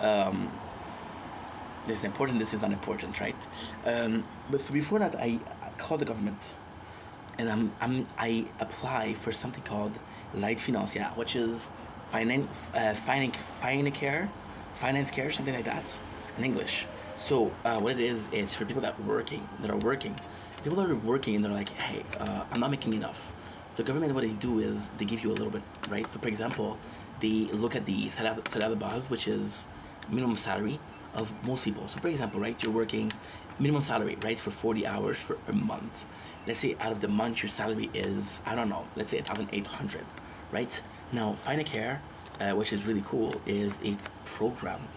Um, this is important. This is unimportant, right? But so before that, I called the government, and I apply for something called Light Financier, which is finance care, something like that, in English. So what it is, it's for people that are working, people that are working, and they're like, hey, I'm not making enough. The government, what they do is they give you a little bit, right? So for example, they look at the salaire de base, which is minimum salary of most people. So for example, right, you're working minimum salary, right, for 40 hours for a month. Let's say out of the month your salary is, I don't know, let's say 1,800, right? Now Find Care, which is really cool, is a program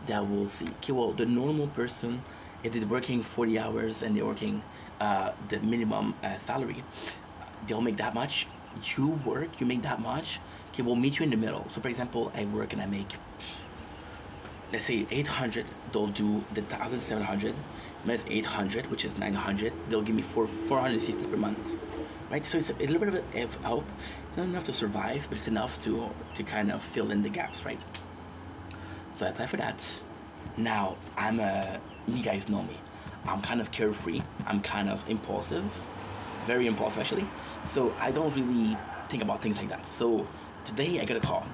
that will see, okay, well, the normal person, if they're working 40 hours and they're working the minimum salary, they'll make that much. You work, you make that much. Okay, we'll meet you in the middle. So, for example, I work and I make, let's say 800. They'll do the 1,700 minus 800, which is 900. They'll give me 450 per month, right? So it's a little bit of help. It's not enough to survive, but it's enough to kind of fill in the gaps, right? So I apply for that. Now you guys know me. I'm kind of carefree. I'm kind of impulsive, very impulsive actually. So I don't really think about things like that. So today I got a call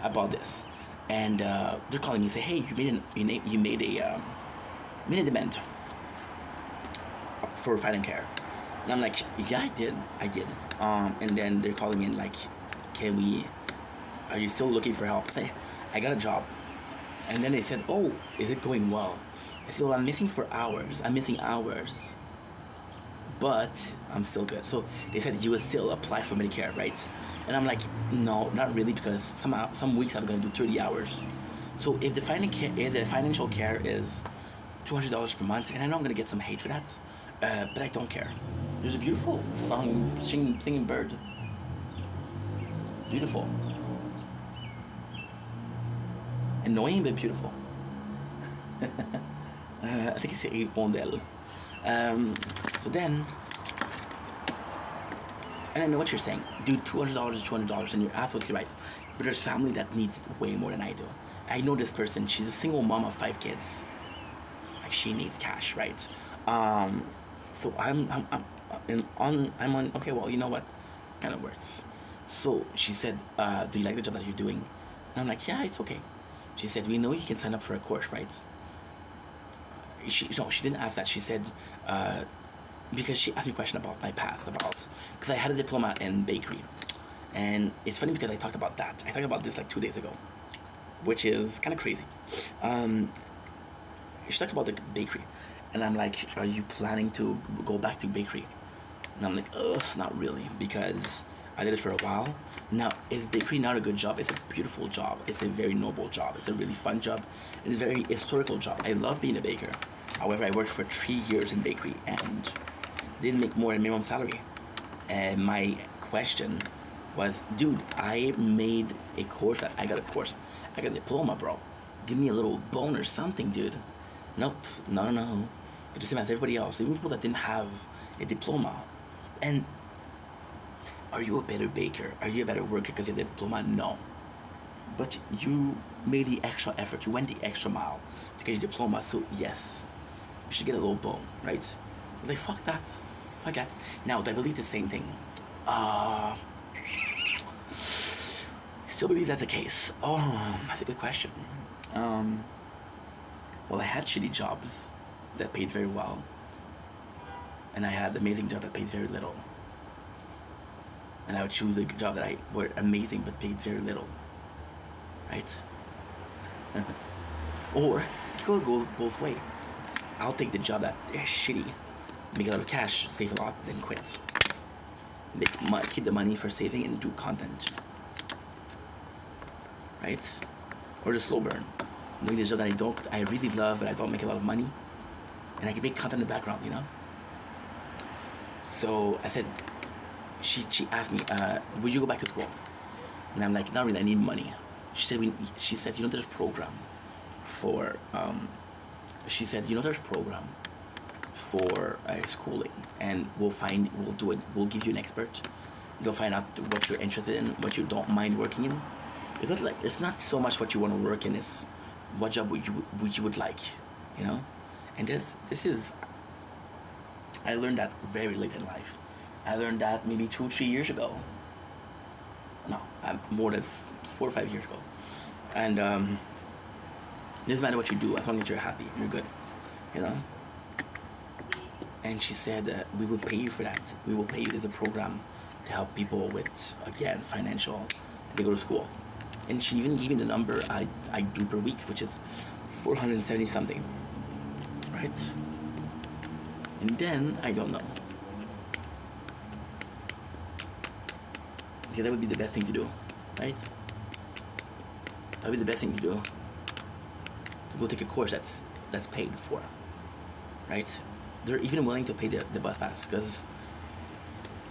about this, and they're calling me and say, hey, you made a demand for Find Care, and I'm like, yeah, I did. And then they're calling me and like, can we? Are you still looking for help? I say, I got a job. And then they said, oh, is it going well? I said, well, I'm missing for hours. I'm missing hours. But I'm still good. So they said, you will still apply for Medicare, right? And I'm like, no, not really, because some weeks I'm going to do 30 hours. So if the financial care is $200 per month, and I know I'm going to get some hate for that, but I don't care. There's a beautiful song, singing bird. Beautiful. Annoying, but beautiful. I think it's a Rondelle. So then, and I know what you're saying. Dude, $200 is $200, and you're absolutely right. But there's family that needs it way more than I do. I know this person. She's a single mom of 5 kids. Like, she needs cash, right? So I'm on. Okay, well, you know what? Kind of works. So she said, "Do you like the job that you're doing?" And I'm like, "Yeah, it's okay." She said, "We know you can sign up for a course, right?" She didn't ask that. She said, uh, because she asked me a question about my past, about because I had a diploma in bakery, and it's funny because I talked about that. I talked about this like 2 days ago, which is kind of crazy. Um, she talked about the bakery, and I'm like, "Are you planning to go back to bakery?" And I'm like, ugh, not really, because I did it for a while. Now, is bakery not a good job? It's a beautiful job. It's a very noble job. It's a really fun job. It's a very historical job. I love being a baker. However, I worked for 3 years in bakery and didn't make more than minimum salary. And my question was, dude, I made a course. I got a course. I got a diploma, bro. Give me a little bone or something, dude. Nope. No, no, no. It's the same as everybody else. Even people that didn't have a diploma. And are you a better baker? Are you a better worker because you have a diploma? No. But you made the extra effort. You went the extra mile to get your diploma. So yes, you should get a little bone, right? Like fuck that. Fuck that. Now, do I believe the same thing? Uh, still believe that's the case. Oh, that's a good question. Um, well, I had shitty jobs that paid very well, and I had amazing job that paid very little. And I would choose a job that I were amazing but paid very little, right? Or you could go both way. I'll take the job that is shitty, make a lot of cash, save a lot, then quit. Keep the money for saving and do content, right? Or the slow burn, doing the job that I really love, but I don't make a lot of money, and I can make content in the background, you know. So I said, she asked me, would you go back to school? And I'm like, not really. I need money. She said, you know, there's program for. She said, you know, there's program for schooling, and we'll do it. We'll give you an expert. They'll find out what you're interested in, what you don't mind working in. It's not so much what you want to work in. It's what job would you would like, you know. And this is I learned that very late in life. I learned that maybe 2 3 years ago. No, more than 4 or 5 years ago. And it doesn't matter what you do as long as you're happy, you're good, you know. And she said, we will pay you for that. We will pay you. There's a program to help people with, again, financial. They go to school. And she even gave me the number I do per week, which is 470 something, right? And then I don't know. Because that would be the best thing to do, right? That would be the best thing to do. To go take a course that's paid for, right? They're even willing to pay the bus pass because.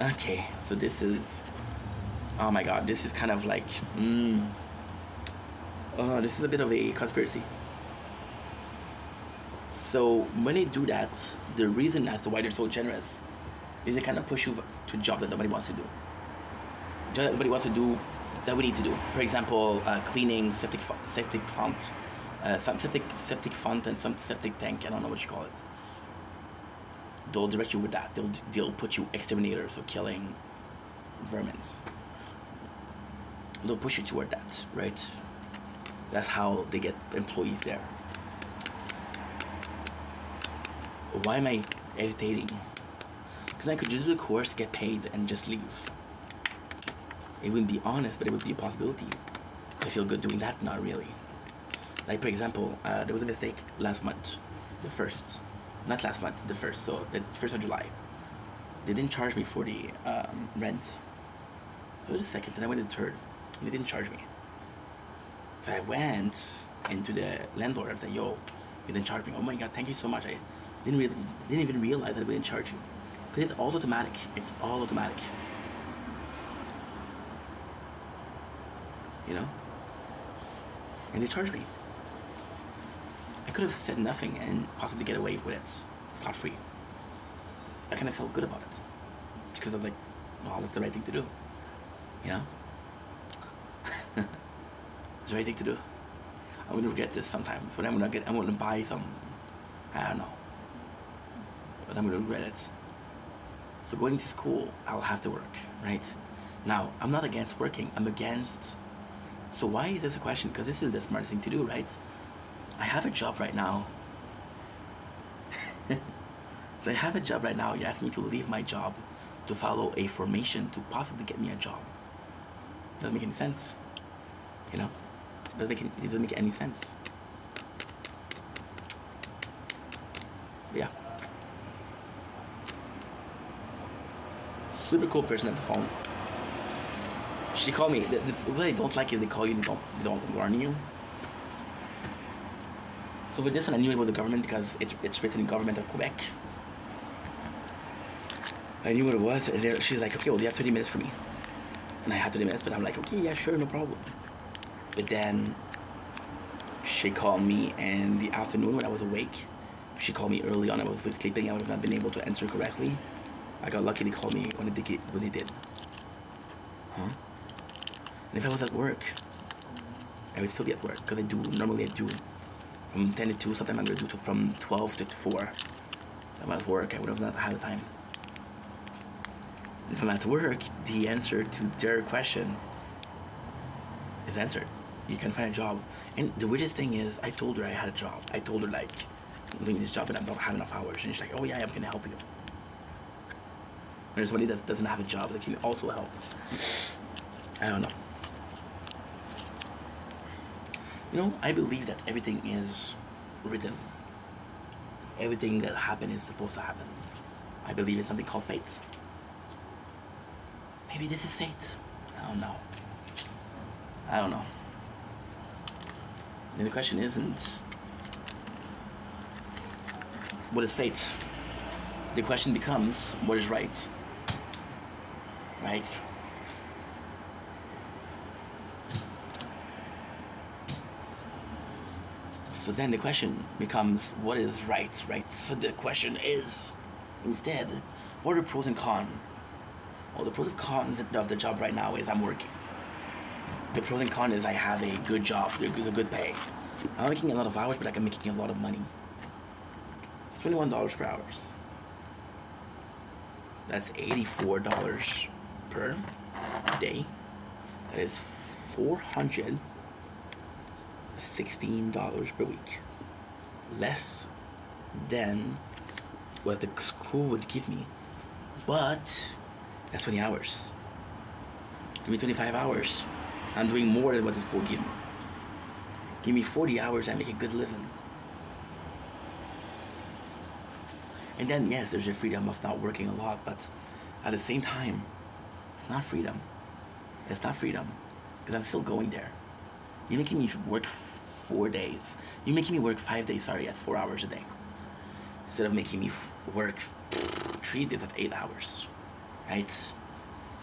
Okay, so this is. Oh my god, this is kind of like. This is a bit of a conspiracy. So when they do that, the reason as to why they're so generous is they kind of push you to a job that nobody wants to do. Job that nobody wants to do, that we need to do. For example, cleaning septic font, some septic font and some septic tank. I don't know what you call it. They'll direct you with that. They'll put you exterminators or killing vermins. They'll push you toward that, right? That's how they get employees there. Why am I hesitating? Because I could just do the course, get paid, and just leave. It wouldn't be honest, but it would be a possibility. I feel good doing that? Not really. Like, for example, there was a mistake last month. The 1st. Not last month, the 1st. So, the 1st of July. They didn't charge me for the rent. So, it was the 2nd, and I went to the 3rd. And they didn't charge me. So, I went into the landlord and said, yo, you didn't charge me. Oh my god, thank you so much. I didn't even realize that we didn't charge you. Because it's all automatic. It's all automatic. You know? And they charged me. I could have said nothing and possibly get away with it scot free. I kind of felt good about it. Because I was like, oh, that's the right thing to do. You know? It's the right thing to do. I'm gonna regret this sometimes. But I'm gonna buy some, I don't know. But I'm gonna regret it. So going to school, I'll have to work, right? Now, I'm not against working. I'm against. So why is this a question? Because this is the smartest thing to do, right? I have a job right now. So I have a job right now. You asked me to leave my job to follow a formation to possibly get me a job. Doesn't make any sense. You know? It doesn't make any sense. But yeah. Super cool person at the phone. She called me. What I don't like is they call you, they don't warn you. So with this one, I knew it was the government because it's written in Government of Quebec. I knew what it was, and she's like, okay, well, you have 30 minutes for me. And I had 30 minutes, but I'm like, okay, yeah, sure, no problem. But then she called me in the afternoon when I was awake. She called me early on. I was sleeping. I would have not been able to answer correctly. I got lucky they called me when they did. Huh? And if I was at work, I would still be at work because normally I do from 10 to 2. Sometimes I would do from 12 to 4. If I'm at work, I would have not had the time. If I'm at work, the answer to their question is answered. You can find a job. And the weirdest thing is, I told her I had a job. I told her, like, I'm doing this job and I don't have enough hours. And she's like, oh yeah, I'm going to help you. There's somebody that doesn't have a job that can also help. I don't know. You know, I believe that everything is written. Everything that happened is supposed to happen. I believe in something called fate. Maybe this is fate. I don't know. Then the question isn't, what is fate? The question becomes, what is right? Right? So then the question becomes, what is right? So the question is, instead, what are the pros and cons? Well, the pros and cons of the job right now is I'm working. The pros and cons is I have a good job, there's a good pay. I'm not making a lot of hours, but I'm making a lot of money. It's $21 per hour. That's $84 per day. That is $416 per week. Less than what the school would give me. But that's 20 hours. Give me 25 hours. I'm doing more than what the school give me. Give me 40 hours, I make a good living. And then, yes, there's the freedom of not working a lot, but at the same time, it's not freedom. It's not freedom, because I'm still going there. You're making me work 4 days. You're making me work 5 days, at 4 hours a day. Instead of making me work 3 days at 8 hours, right? So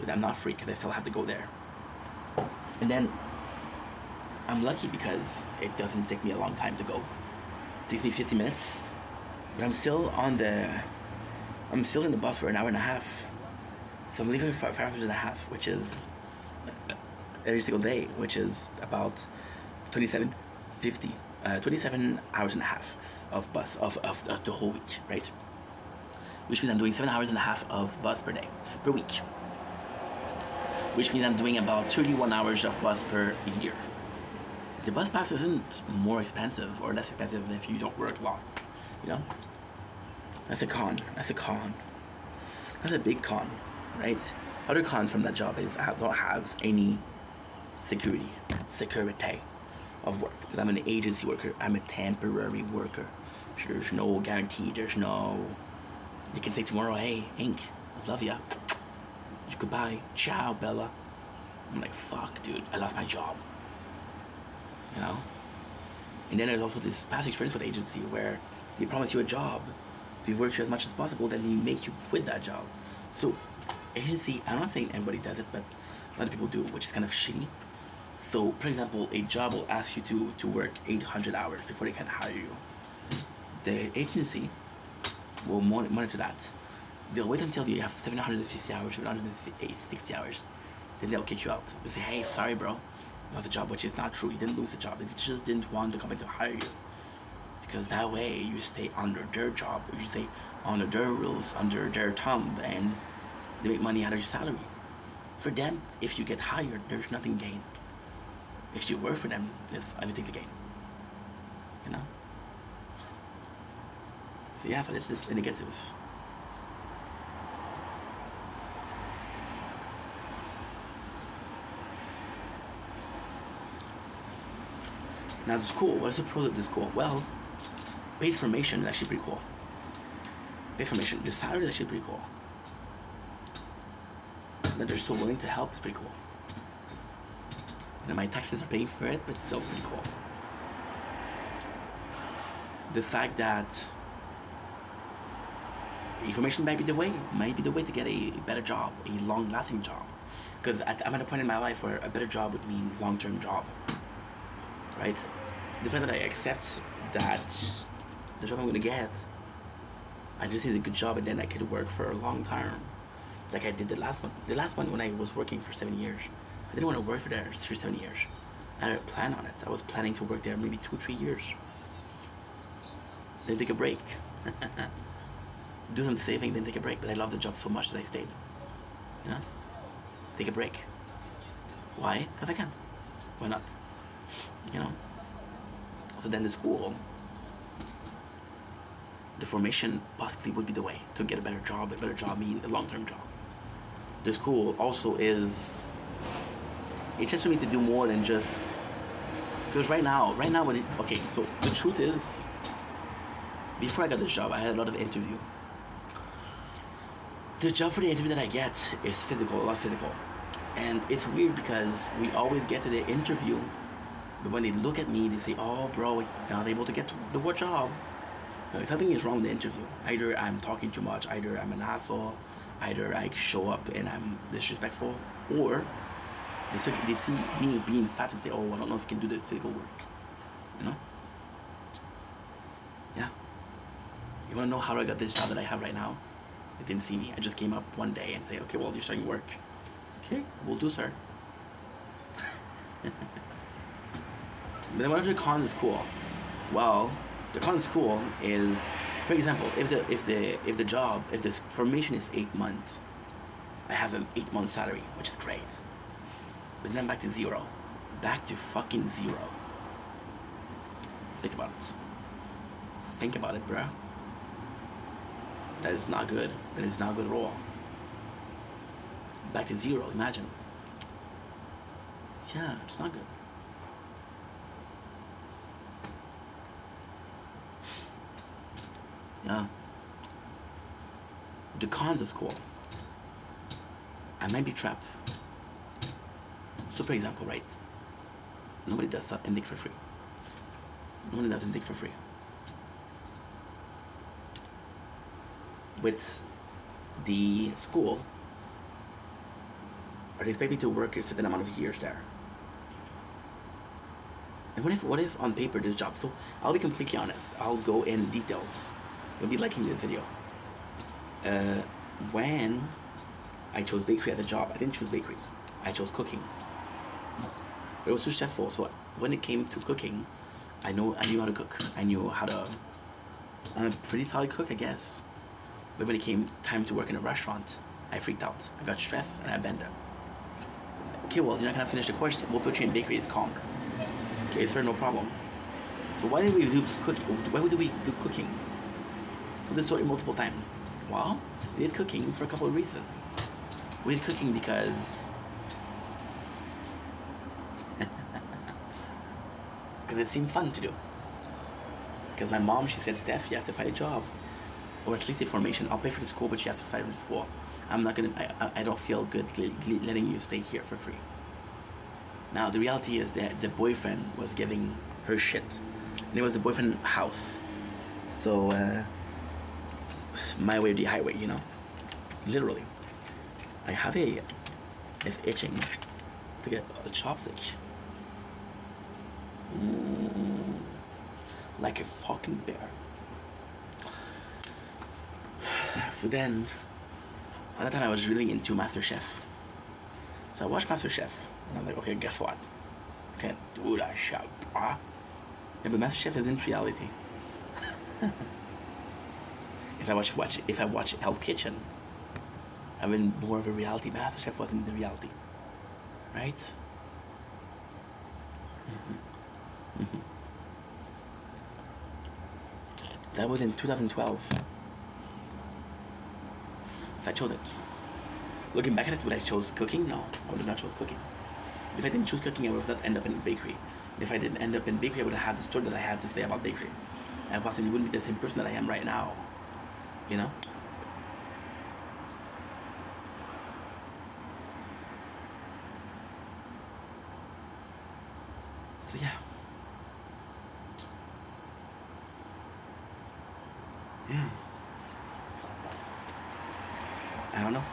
I'm not free, because I still have to go there. And then, I'm lucky because it doesn't take me a long time to go. It takes me 50 minutes. But I'm still in the bus for an hour and a half. So I'm leaving for 5 hours and a half, which is every single day, which is about 27 hours and a half of bus of the whole week, right? Which means I'm doing 7 hours and a half of bus per week. Which means I'm doing about 31 hours of bus per year. The bus pass isn't more expensive or less expensive if you don't work a lot, you know? That's a con. That's a big con, right? Other cons from that job is I don't have any security of work. Because I'm an agency worker. I'm a temporary worker. There's no guarantee. You can say tomorrow, hey, Ink, I love ya. Goodbye. Ciao, Bella. I'm like, fuck, dude. I lost my job. You know? And then there's also this past experience with agency where they promise you a job. If you work as much as possible, then they make you quit that job. So, agency, I'm not saying everybody does it, but a lot of people do, which is kind of shitty. So, for example, a job will ask you to work 800 hours before they can hire you. The agency will monitor that. They'll wait until you have 750 hours, 760 hours. Then they'll kick you out. They'll say, hey, sorry, bro. Lost a job, which is not true. You didn't lose the job. They just didn't want the company to hire you. Because that way you stay under their job, or you stay under their rules, under their thumb, and they make money out of your salary. For them, if you get hired, there's nothing gained. If you work for them, there's everything to gain. You know? So yeah, so this is the negative. Now the school, what is the pros of the school? Well, paid formation is actually pretty cool. Paid formation, the salary is actually pretty cool. That they're so willing to help is pretty cool. And my taxes are paying for it, but it's still pretty cool. The fact that information might be the way to get a better job, a long-lasting job. Because I'm at a point in my life where a better job would mean long-term job, right? The fact that I accept that the job I'm gonna get, I just did a good job, and then I could work for a long time, like I did the last one. The last one when I was working for 7 years, I didn't want to work for there for 7 years. I had a plan on it. I was planning to work there maybe 2 or 3 years. Then take a break. Do some saving, then take a break. But I loved the job so much that I stayed. You know? Take a break. Why? Because I can. Why not? You know? So then the school, the formation possibly would be the way to get a better job. A better job means a long-term job. The school also is, it's just for me to do more than just, because right now when okay, so the truth is, before I got this job, I had a lot of interview. The job for the interview that I get is physical, a lot physical. And it's weird because we always get to the interview, but when they look at me, they say, oh bro, you're not able to get to the what job. No, something is wrong with the interview. Either I'm talking too much, either I'm an asshole, either I show up and I'm disrespectful, or they see me being fat and say, oh, I don't know if you can do the physical work. You know? Yeah. You wanna know how I got this job that I have right now? They didn't see me. I just came up one day and said, okay, well, you're starting work. Okay, will do, sir. But then what if the con is cool? Well, the con is cool is, for example, if the formation is 8 months, I have an 8-month salary, which is great. But then I'm back to zero. Back to fucking zero. Think about it. Think about it, bro. That is not good. That is not good at all. Back to zero, imagine. Yeah, it's not good. Yeah. The cons is cool. I might be trapped. So for example, right? Nobody does anything for free. Nobody does anything for free. With the school, are they expect me to work a certain amount of years there? And what if on paper this job? So I'll be completely honest. I'll go in details. You'll be liking this video. When I chose bakery as a job, I didn't choose bakery. I chose cooking. But it was too stressful. So when it came to cooking, I knew how to cook. I knew how to. I'm a pretty solid cook, I guess. But when it came time to work in a restaurant, I freaked out. I got stressed and I abandoned. Okay, well, you're not gonna finish the course. We'll put you in bakery. It's calmer. Okay, sir, no problem. So why did we do cooking? Why do we do cooking? Told this story multiple times. Well, we did cooking for a couple of reasons. We did cooking because it seemed fun to do. Because my mom, she said, Steph, you have to find a job. Or at least a formation. I'll pay for the school, but you have to fight for the school. I'm not gonna, I don't feel good letting you stay here for free. Now, the reality is that the boyfriend was giving her shit. And it was the boyfriend's house. So, my way or the highway, you know? Literally. I have it's itching to get a chopstick. Like a fucking bear. So then, at that time I was really into MasterChef. So I watched MasterChef, and I was like, okay, guess what? I can't do that shit, bruh. Yeah, but MasterChef isn't reality. If I watch Hell's Kitchen, Having more of a reality. MasterChef wasn't the reality, right? That was in 2012. So I chose it. Looking back at it, would I chose cooking? No, I would have not chose cooking. If I didn't choose cooking, I would have not ended up in bakery. If I didn't end up in bakery, I would have had the story that I have to say about bakery. I possibly wouldn't be the same person that I am right now. You know? So yeah. I don't know.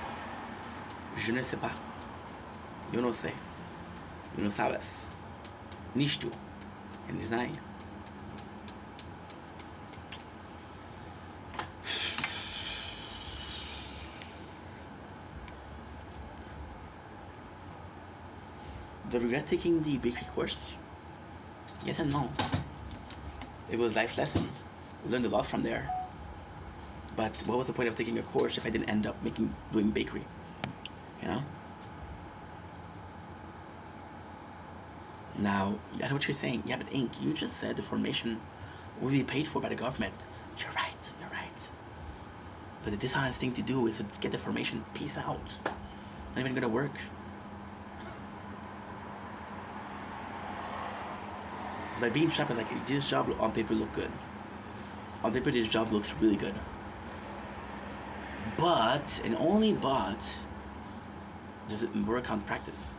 Je ne sais pas. Yo no sé. Yo no sabes. Nici tu. E nici n-ai. The regret taking the bakery course? Yes and no. It was a life lesson. I learned a lot from there. But what was the point of taking a course if I didn't end up doing bakery? You know? Now, I know what you're saying. Yeah, but Ink, you just said the formation will be paid for by the government. You're right, you're right. But the dishonest thing to do is to get the formation. Peace out. Not even gonna work. So by being sharp, like, this job on paper look good. On paper, this job looks really good. But, and only but, does it work on practice,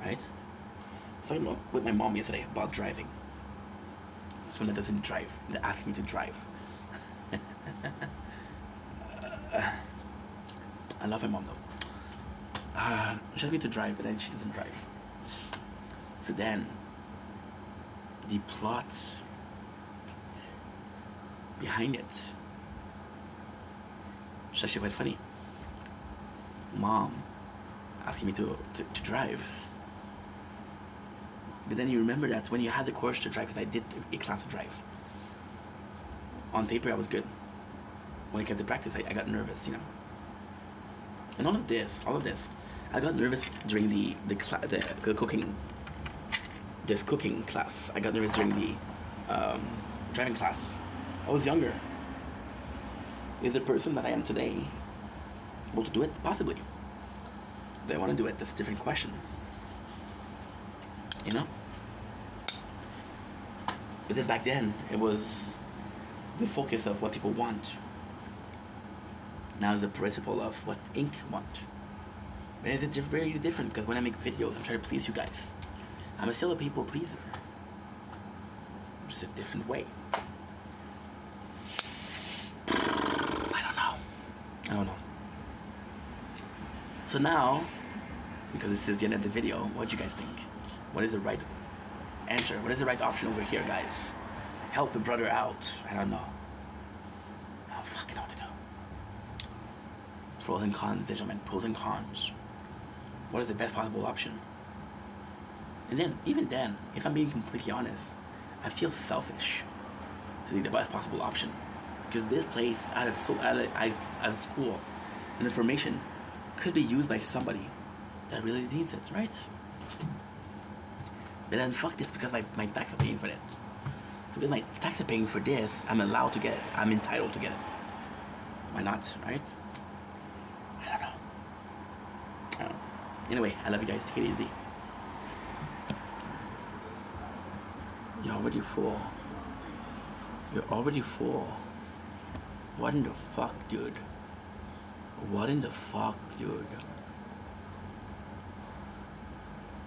right? I was talking with my mom yesterday about driving. Someone that doesn't drive, that asked me to drive. I love my mom though. She asked me to drive, but then she doesn't drive. So then, the plot behind it, it's actually quite funny. Mom asking me to drive. But then you remember that when you had the course to drive, because I did a class to drive. On paper, I was good. When it came to practice, I got nervous, you know. And all of this, I got nervous during the cooking. This cooking class. I got nervous during the driving class. I was younger. Is the person that I am today able to do it? Possibly. Do I want to do it? That's a different question. You know? But then back then, it was the focus of what people want. Now it's the principle of what Ink want. But it's very different because when I make videos, I'm trying to please you guys. I'm still a people pleaser. Just a different way. I don't know. So now, because this is the end of the video, what do you guys think? What is the right answer? What is the right option over here, guys? Help a brother out. I don't know. I don't fucking know what to do. Pros and cons, gentlemen. Pros and cons. What is the best possible option? And then, even then, if I'm being completely honest, I feel selfish to think the best possible option. Because this place, at a school, and information could be used by somebody that really needs it, right? But then fuck this because my tax are paying for it. So because my tax are paying for this, I'm allowed to get it. I'm entitled to get it. Why not, right? I don't know. Anyway, I love you guys. Take it easy. You're already full. You're already full. What in the fuck, dude? What in the fuck, dude?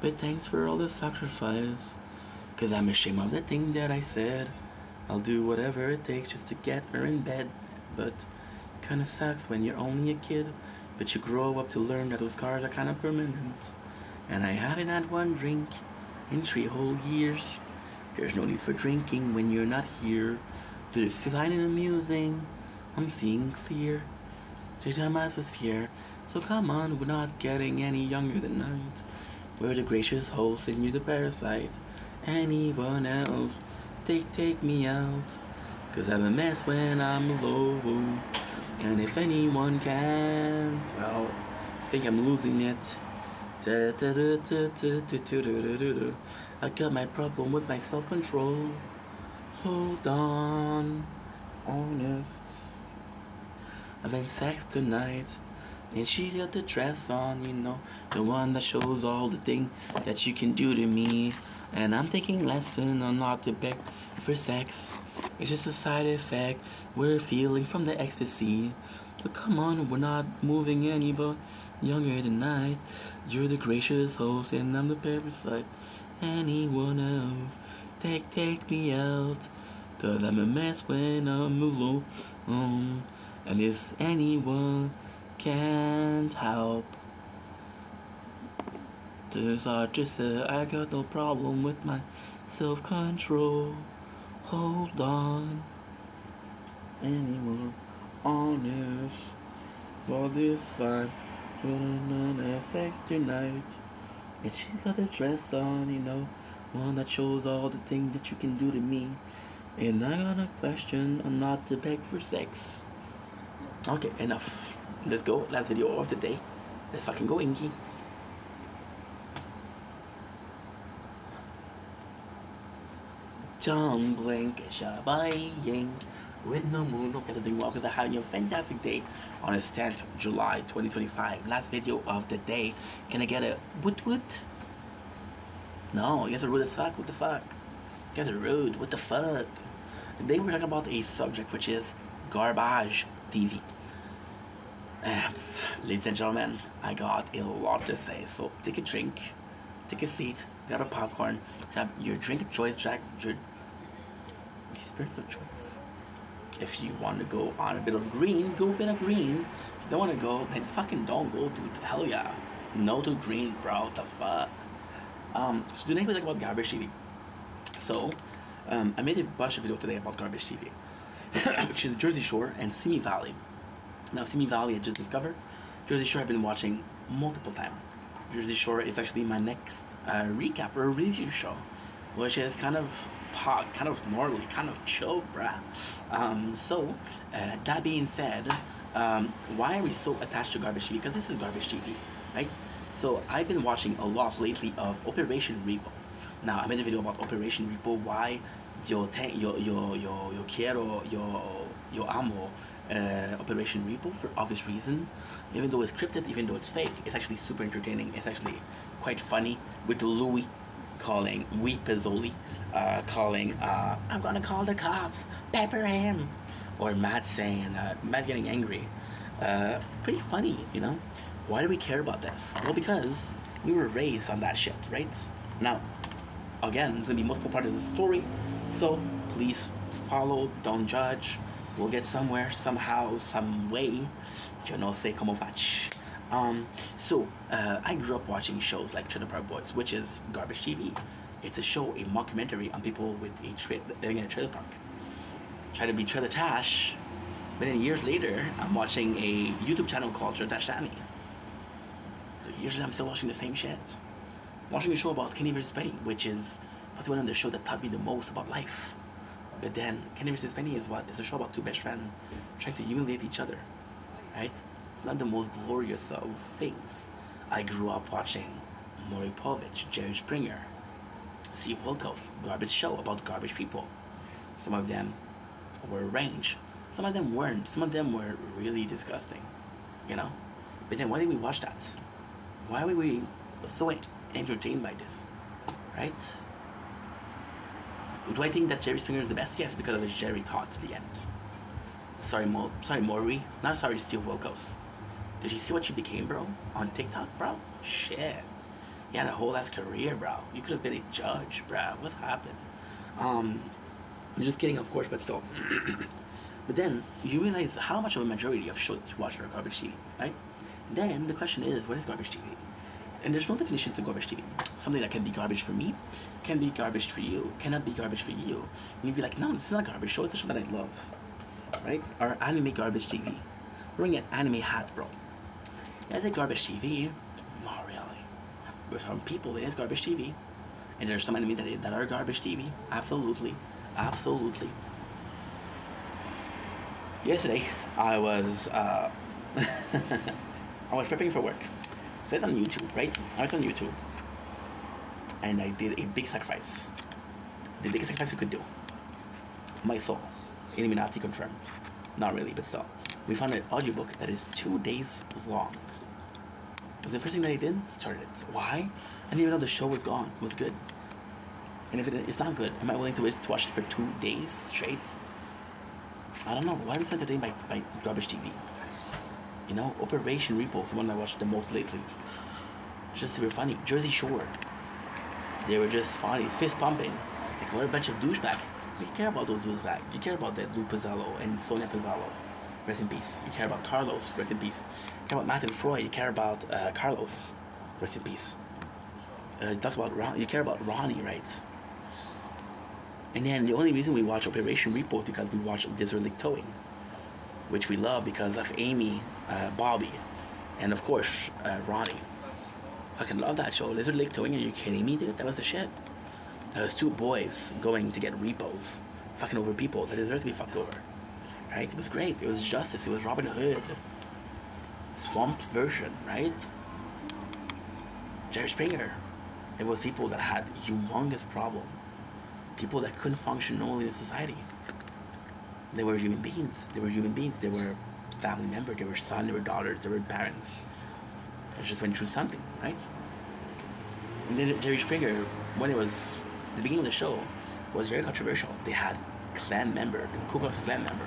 But thanks for all the sacrifice. Cause I'm ashamed of the thing that I said. I'll do whatever it takes just to get her in bed. But kinda sucks when you're only a kid. But you grow up to learn that those scars are kinda permanent. And I haven't had one drink in 3 whole years. There's no need for drinking when you're not here. Do this fine and amusing. I'm seeing clear. Daytime atmosphere. So come on, we're not getting any younger than night. We're the gracious host and you're the parasite. Anyone else, take me out. Cause I'm a mess when I'm alone. And if anyone can't, well, I think I'm losing it. I got my problem with my self control. Hold on, honest. Having sex tonight. And she got the dress on, you know, the one that shows all the things that you can do to me. And I'm taking lesson on not to beg for sex. It's just a side effect we're feeling from the ecstasy. So come on, we're not moving any but younger tonight. You're the gracious host and I'm the parasite. Anyone else, take me out. Cause I'm a mess when I'm alone. And if anyone can't help, this artist said I got no problem with my self-control. Hold on, anyone honest? Well, this fine, gonna sex tonight. And she's got a dress on, you know, one that shows all the things that you can do to me. And I got a question on not to beg for sex. Okay, enough. Let's go. Last video of the day. Let's fucking go, Inky. Tumbling, shabaying, with no moon. Okay, so doing well because I had a fantastic day on this 10th July 2025. Last video of the day. Can I get a woot woot? No, you guys are rude as fuck. What the fuck? You guys are rude. What the fuck? Today we're talking about a subject which is garbage TV. Ladies and gentlemen, I got a lot to say, so take a drink, take a seat, grab a popcorn, grab your drink of choice, Jack, your spirits of choice. If you want to go on a bit of green, go a bit of green. If you don't want to go, then fucking don't go, dude. Hell yeah. No to green, bro. What the fuck? So today we're talking about garbage TV. So, I made a bunch of videos today about garbage TV, which is Jersey Shore and Simi Valley. Now, Simi Valley I just discovered. Jersey Shore I've been watching multiple times. Jersey Shore is actually my next recap or review show, which is kind of hot, kind of gnarly, kind of chill, bruh. That being said, why are we so attached to garbage TV? Because this is garbage TV, right? So I've been watching a lot lately of Operation Repo. Now I made a video about Operation Repo. Why yo quiero yo amo Operation Repo for obvious reason. Even though it's scripted, even though it's fake, it's actually super entertaining. It's actually quite funny with Louis calling Pizzoli, calling I'm gonna call the cops, pepper him, or Matt saying Matt getting angry. Pretty funny, you know. Why do we care about this? Well, because we were raised on that shit, right? Now, again, it's gonna be multiple parts of the story, so please follow, don't judge. We'll get somewhere, somehow, some way. You know, say como fach. I grew up watching shows like Trailer Park Boys, which is garbage TV. It's a show, a mockumentary on people with living in a trailer park. Try to be trailer trash, but then years later, I'm watching a YouTube channel called Trailer Trash Sammy. So usually I'm still watching the same shit. Watching a show about Kenny vs. Penny, which is probably one of the shows that taught me the most about life. But then, Kenny vs. Penny is what? It's a show about two best friends trying to humiliate each other, right? It's not the most glorious of things. I grew up watching Maury Povich, Jerry Springer, Steve Wilkos, garbage show about garbage people. Some of them were range, some of them weren't. Some of them were really disgusting, you know? But then why did we watch that? Why were we so entertained by this, right? Do I think that Jerry Springer is the best? Yes, because of the Jerry taught at the end. Sorry, Maury. Not sorry, Steve Wilkos. Did you see what you became, bro? On TikTok, bro? Shit. You had a whole ass career, bro. You could have been a judge, bro. What happened? I'm just kidding, of course, but still. But then, you realize how much of a majority of shows you watch are garbage TV, right? Then, the question is, what is garbage TV? And there's no definition to garbage TV. Something that can be garbage for me, can be garbage for you, cannot be garbage for you. And you'd be like, no, this is not a garbage show, it's a show that I love. Right? Or anime garbage TV. Wearing an anime hat, bro. Is it garbage TV? Not really. But some people, it is garbage TV. And there's some anime that are garbage TV. Absolutely. Absolutely. Yesterday, I was I was prepping for work. Said on YouTube, right? I went on YouTube, and I did a big sacrifice. The biggest sacrifice we could do. My soul. Illuminati confirmed. Not really, but still. We found an audiobook that is 2 days long. It was the first thing that I did. Started it. Why? I didn't even know the show was gone. Was good. And if it's not good, am I willing to wait to watch it for 2 days straight? I don't know. Why do we spend the day by garbage TV? You know, Operation Repo is the one I watched the most lately. It's just super funny. Jersey Shore. They were just funny. Fist pumping. Like, what a bunch of douchebags. You care about those douchebags. You care about that Lou Pizzello and Sonia Pizzello. Rest in peace. You care about Carlos. Rest in peace. You care about Matt and Froy. You care about Carlos. Rest in peace. You talk about you care about Ronnie, right? And then the only reason we watch Operation Repo is because we watch Desert Lake Towing, which we love because of Amy, Bobby, and of course Ronnie. Fucking love that show. Desert Lake Towing, are you kidding me, dude? That was the shit. That was two boys going to get repos, fucking over people that deserve to be fucked over. Right? It was great. It was justice. It was Robin Hood. Swamp version, right? Jerry Springer. It was people that had humongous problem. People that couldn't function normally in society. They were human beings. They were human beings. They were family members. They were sons. They were daughters. They were parents. They just went through something, right? And then Jerry Springer, when it was the beginning of the show, was very controversial. They had Klan member, the Ku Klux Klan member.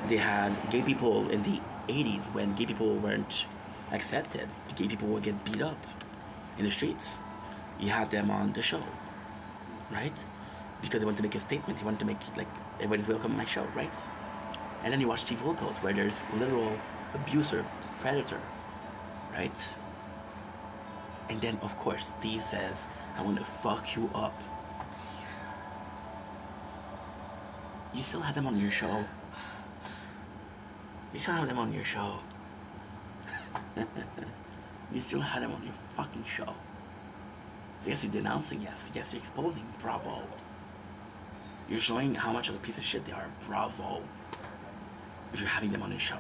They had gay people in the 80s when gay people weren't accepted. Gay people would get beat up in the streets. You had them on the show, right? Because they wanted to make a statement. They wanted to make, like, everybody's welcome on my show, right? And then you watch Steve Wilkos, where there's literal abuser, predator, right? And then, of course, Steve says, I want to fuck you up. You still had them on your show. You still have them on your show. You still had them on your fucking show. So yes, you're denouncing, yes. Yes, you're exposing. Bravo. You're showing how much of a piece of shit they are. Bravo. If you're having them on your show.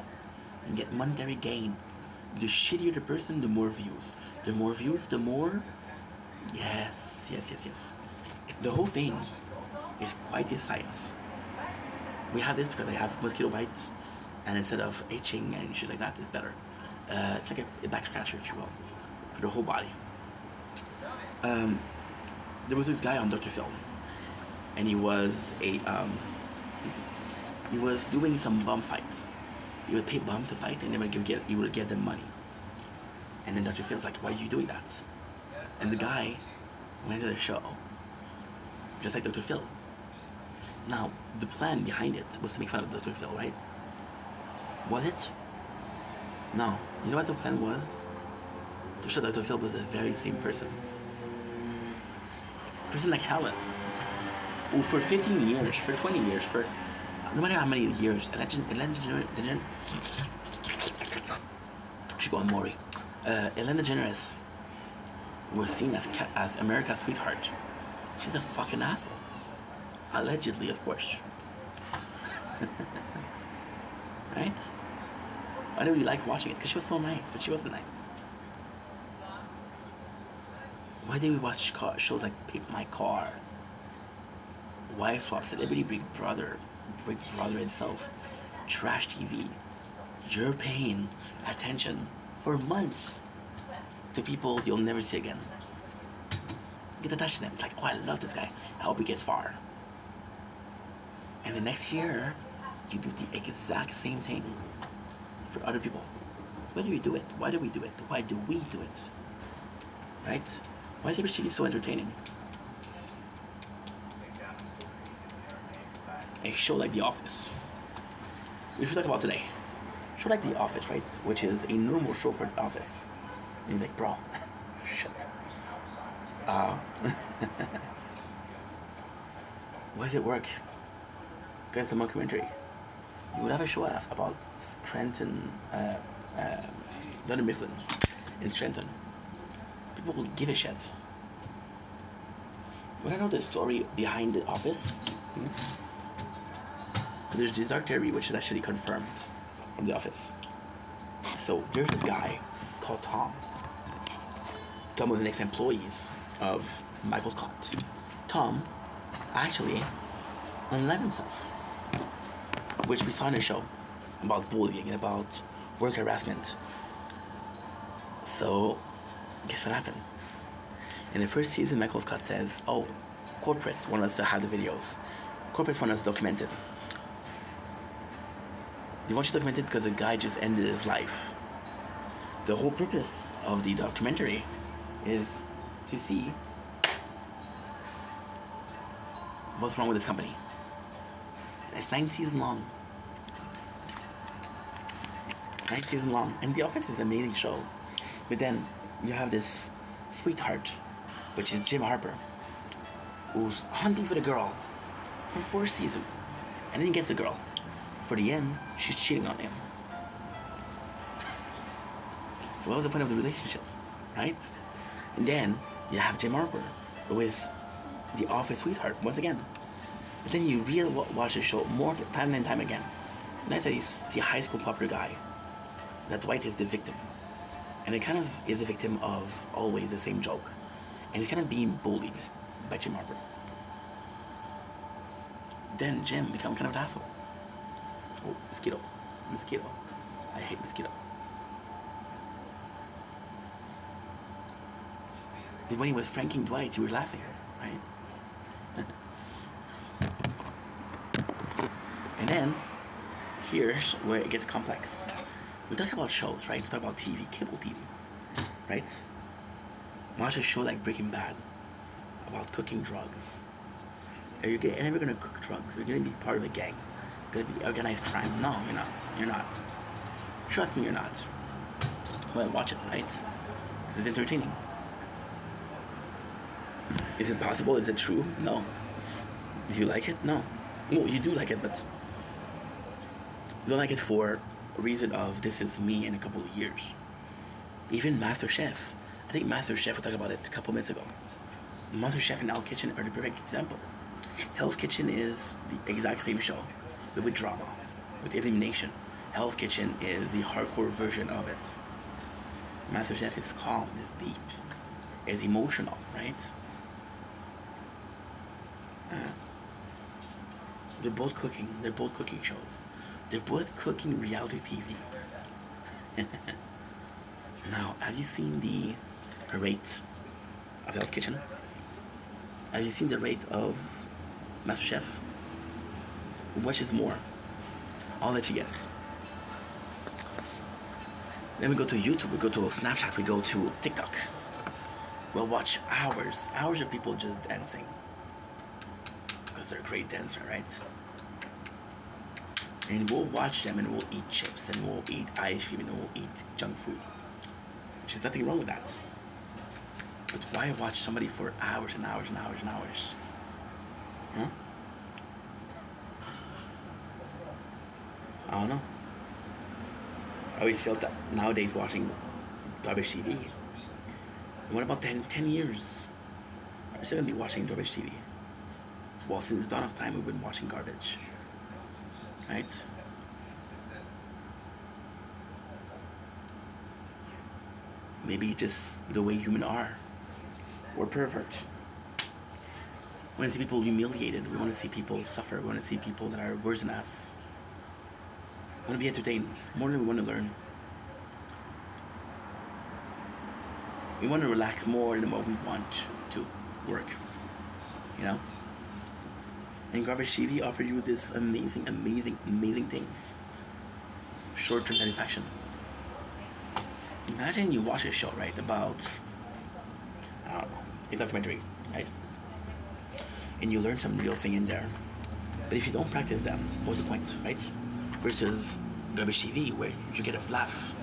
You get monetary gain. The shittier the person, the more views. The more views, the more... Yes, yes, yes, yes. The whole thing is quite a science. We have this because I have mosquito bites, and instead of itching and shit like that, it's better. It's like a back scratcher, if you will, for the whole body. There was this guy on Dr. Phil, and he was doing some bum fights. He would pay bum to fight, and then he would give them money. And then Dr. Phil's like, why are you doing that? And the guy went to the show, just like Dr. Phil. Now, the plan behind it was to make fun of Dr. Phil, right? Was it? No. You know what the plan was? To show Dr. Phil was the very same person. A person like Helen, who for 15 years, for 20 years, for no matter how many years, should go on Maury. Ellen DeGeneres was seen as America's sweetheart. She's a fucking asshole. Allegedly, of course. Right? Why do we like watching it? Because she was so nice, but she wasn't nice. Why do we watch shows like Pick My Car, Wife Swap, Celebrity Big Brother itself, Trash TV? You're paying attention for months to people you'll never see again. Get attached to them. It's like, oh, I love this guy. I hope he gets far. And the next year, you do the exact same thing for other people. Whether you do it, why do we do it? Why do we do it? Right? Why is TV so entertaining? A show like The Office, which we talk about today. A show like The Office, right? Which is a normal show for The Office. And you're like, bro, shit. Why does it work? Because the mockumentary. You would have a show about Scranton, Dunder Mifflin in Scranton. People will give a shit. You wanna know the story behind The Office? But there's this dark theory which is actually confirmed from the office. So there's this guy called Tom. Tom was an ex-employee of Michael Scott. Tom actually unalived himself, which we saw in the show about bullying and about work harassment. So, guess what happened? In the first season, Michael Scott says, "Oh, corporates want us to have the videos. Corporates want us documented. They want you documented because the guy just ended his life. The whole purpose of the documentary is to see what's wrong with this company." It's 9 seasons long. 9 seasons long. And The Office is an amazing show. But then you have this sweetheart, which is Jim Harper, who's hunting for the girl for 4 seasons. And then he gets the girl. For the end, she's cheating on him. So what was the point of the relationship? Right? And then you have Jim Harper, who is the office sweetheart, once again. But then you watch the show more time and time again. And I said he's the high school popular guy. That Dwight is the victim. And it kind of is a victim of always the same joke. And he's kind of being bullied by Jim Harper. Then Jim becomes kind of an asshole. Oh, mosquito. Mosquito. I hate mosquito. But when he was pranking Dwight, you were laughing, right? And then, here's where it gets complex. We talk about shows, right? We talk about TV, cable TV, right? Watch a show like Breaking Bad about cooking drugs. Are you ever gonna cook drugs? Are you gonna be part of a gang? Gonna be organized crime? No, you're not. You're not. Trust me, you're not. Well, watch it, right? Because it's entertaining. Is it possible? Is it true? No. Do you like it? No. Well, you do like it, but you don't like it for a reason of this is me in a couple of years. Even MasterChef. I think MasterChef, we talked about it a couple minutes ago. MasterChef and Hell's Kitchen are the perfect example. Hell's Kitchen is the exact same show, but with drama, with elimination. Hell's Kitchen is the hardcore version of it. MasterChef is calm, is deep, is emotional, right? They're both cooking. They're both cooking shows. They're both cooking reality TV. Now, have you seen the rate of Hell's Kitchen? Have you seen the rate of MasterChef? Which is more? I'll let you guess. Then we go to YouTube, we go to Snapchat, we go to TikTok. We'll watch hours of people just dancing. Because they're a great dancer, right? And we'll watch them and we'll eat chips and we'll eat ice cream and we'll eat junk food. Which is nothing wrong with that. But why watch somebody for hours and hours and hours and hours? Huh? I don't know. I always felt that nowadays watching garbage TV. And what about 10 years? Are we still going to be watching garbage TV? Well, since the dawn of time, we've been watching garbage. Right? Maybe just the way humans are. We're perverts. We want to see people humiliated. We want to see people suffer. We want to see people that are worse than us. We want to be entertained more than we want to learn. We want to relax more than what we want to work. You know? And garbage TV offer you this amazing, amazing, amazing thing. Short-term satisfaction. Imagine you watch a show, right, about, I don't know, a documentary, right? And you learn some real thing in there. But if you don't practice them, what's the point, right? Versus garbage TV, where you get a laugh.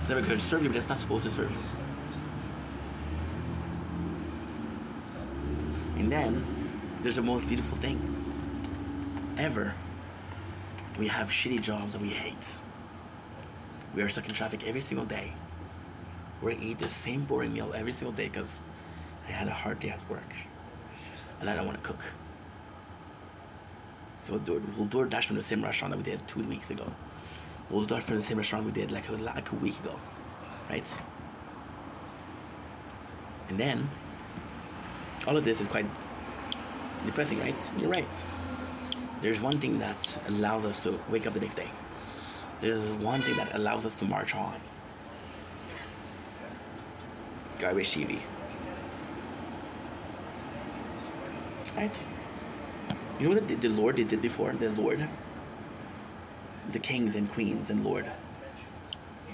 It's never going to serve you, but it's not supposed to serve you. And then, there's the most beautiful thing ever. We have shitty jobs that we hate. We are stuck in traffic every single day. We eat the same boring meal every single day because I had a hard day at work. And I don't want to cook. So we'll do DoorDash from the same restaurant that we did 2 weeks ago. We'll do DoorDash from the same restaurant we did like a week ago, right? And then all of this is quite depressing, right? You're right. There's one thing that allows us to wake up the next day. There's one thing that allows us to march on. Garbage TV. Right? You know what the Lord did before? The Lord, the kings and queens and Lord,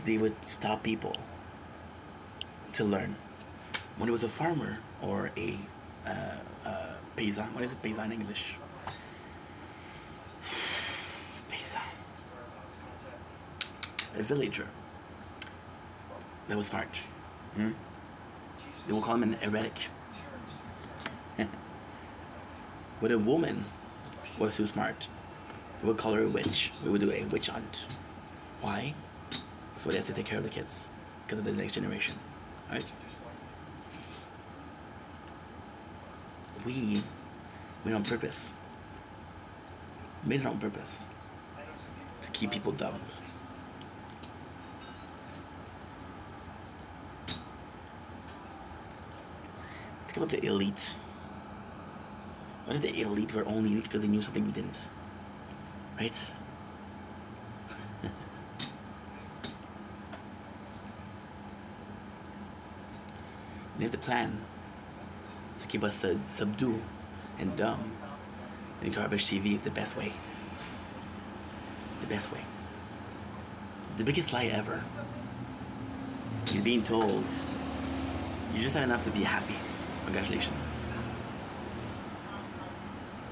they would stop people to learn. When it was a farmer or a paysan, what is it, paysan in English? Paysan. A villager that was smart. They will call him an heretic. When a woman was too smart, we would call her a witch. We would do a witch hunt. Why? So they have to take care of the kids because of the next generation, right? We made it on purpose. Made it on purpose to keep people dumb. Think about the elite. What if the elite were only elite because they knew something we didn't? Right? And if the plan is to keep us subdued and dumb, then garbage TV is the best way. The best way. The biggest lie ever is being told you just have enough to be happy. Congratulations.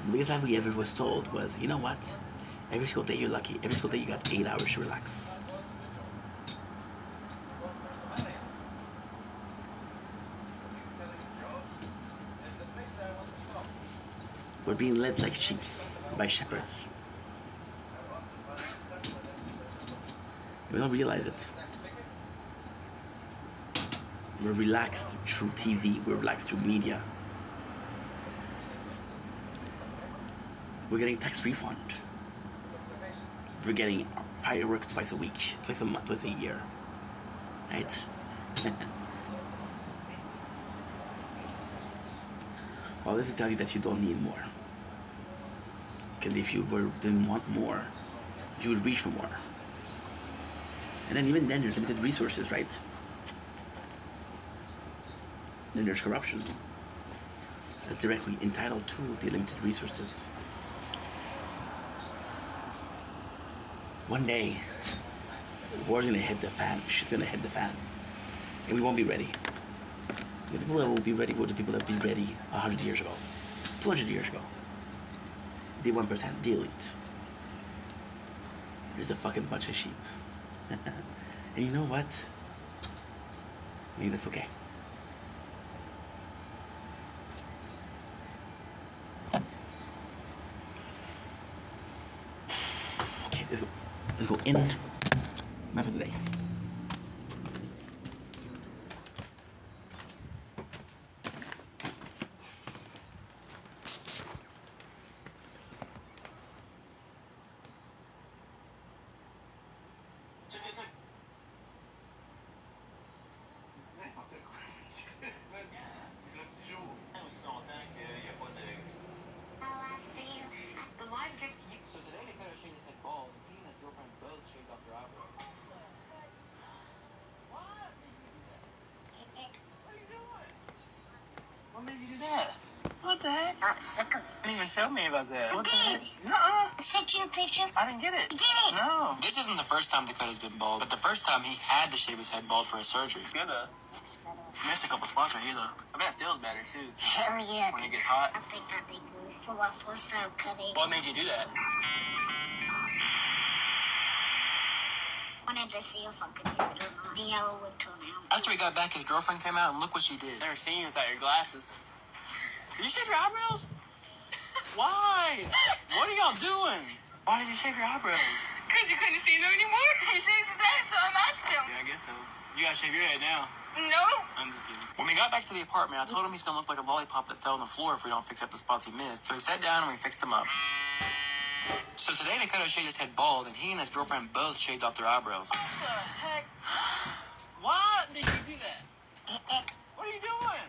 The biggest lie we ever was told was, you know what? Every single day you're lucky. Every single day you got 8 hours to relax. We're being led like sheep by shepherds. We don't realize it. We're relaxed through TV. We're relaxed through media. We're getting tax refund. We're getting fireworks twice a week, twice a month, twice a year. Right? Well, this is to tell you that you don't need more. Because if you didn't want more, you would reach for more. And then even then, there's limited resources, right? Then there's corruption that's directly entitled to the limited resources. One day, war's gonna hit the fan. Shit's gonna hit the fan, and we won't be ready. The people that will be ready were the people that will be ready 100 years ago, 200 years ago. The 1%, the elite. There's a fucking bunch of sheep. And you know what? Maybe that's okay. Okay, let's go. Let's go in. Map of the day. So today Dakota shaved his head bald, and he and his girlfriend both shaved off their eyebrows. What? What are you doing? What made you do that? What the heck? Not sick of it. You didn't even tell me about that. What the did. heck? Nuh-uh. I sent you a picture. I didn't get it. You did it. No. This isn't the first time Dakota's been bald, but the first time he had to shave his head bald for a surgery. It's good, though. It's better. Missed a couple spots right here, though. I bet it feels better, too. Hell yeah. When it gets hot. I think that'd be good for my first time cutting. What made you do that? Wanted to see if I could get rid of the yellow wood toenail. After he got back, his girlfriend came out, and look what she did. Never seen you without your glasses. Did you shave your eyebrows? Why? What are y'all doing? Why did you shave your eyebrows? Because you couldn't see them anymore. He shaves his head, so I matched him. Yeah, I guess so. You gotta shave your head now. No. I'm just kidding. When we got back to the apartment, I told him he's gonna look like a lollipop that fell on the floor if we don't fix up the spots he missed. So we sat down and we fixed him up. So today Dakota shaved his head bald, and he and his girlfriend both shaved off their eyebrows. What the heck? Why did you do that? What are you doing?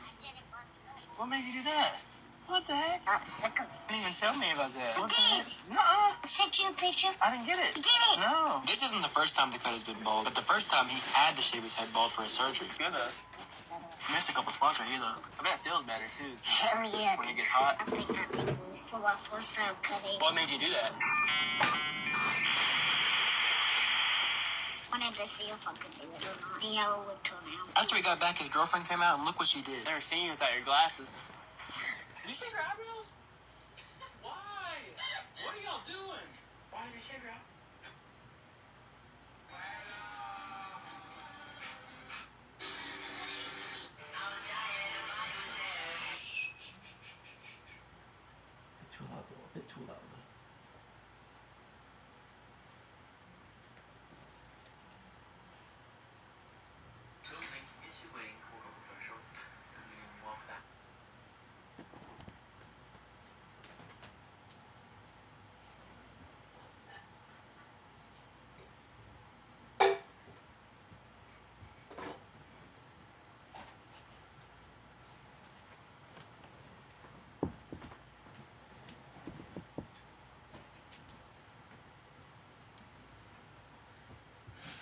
What made you do that? What the heck? I'm sick of it. You didn't even tell me about that. You What the did. heck? Nuh-uh. I sent you a picture. I didn't get it. You did it. No. This isn't the first time Dakota's been bald, but the first time he had to shave his head bald for his surgery. It's good, though. It's better. Missed a couple spots right here, though. I bet it feels better, too. Hell yeah. When it gets hot. I think that they good for my first time cutting. What made you do that? Wanted to see if I could do it or not. The yellow would turn out. After he got back, his girlfriend came out, and look what she did. Never seen you without your glasses. Did you shave your eyebrows? Why? What are y'all doing? Why did you shave your eyebrows? Too loud, bro. A bit too loud.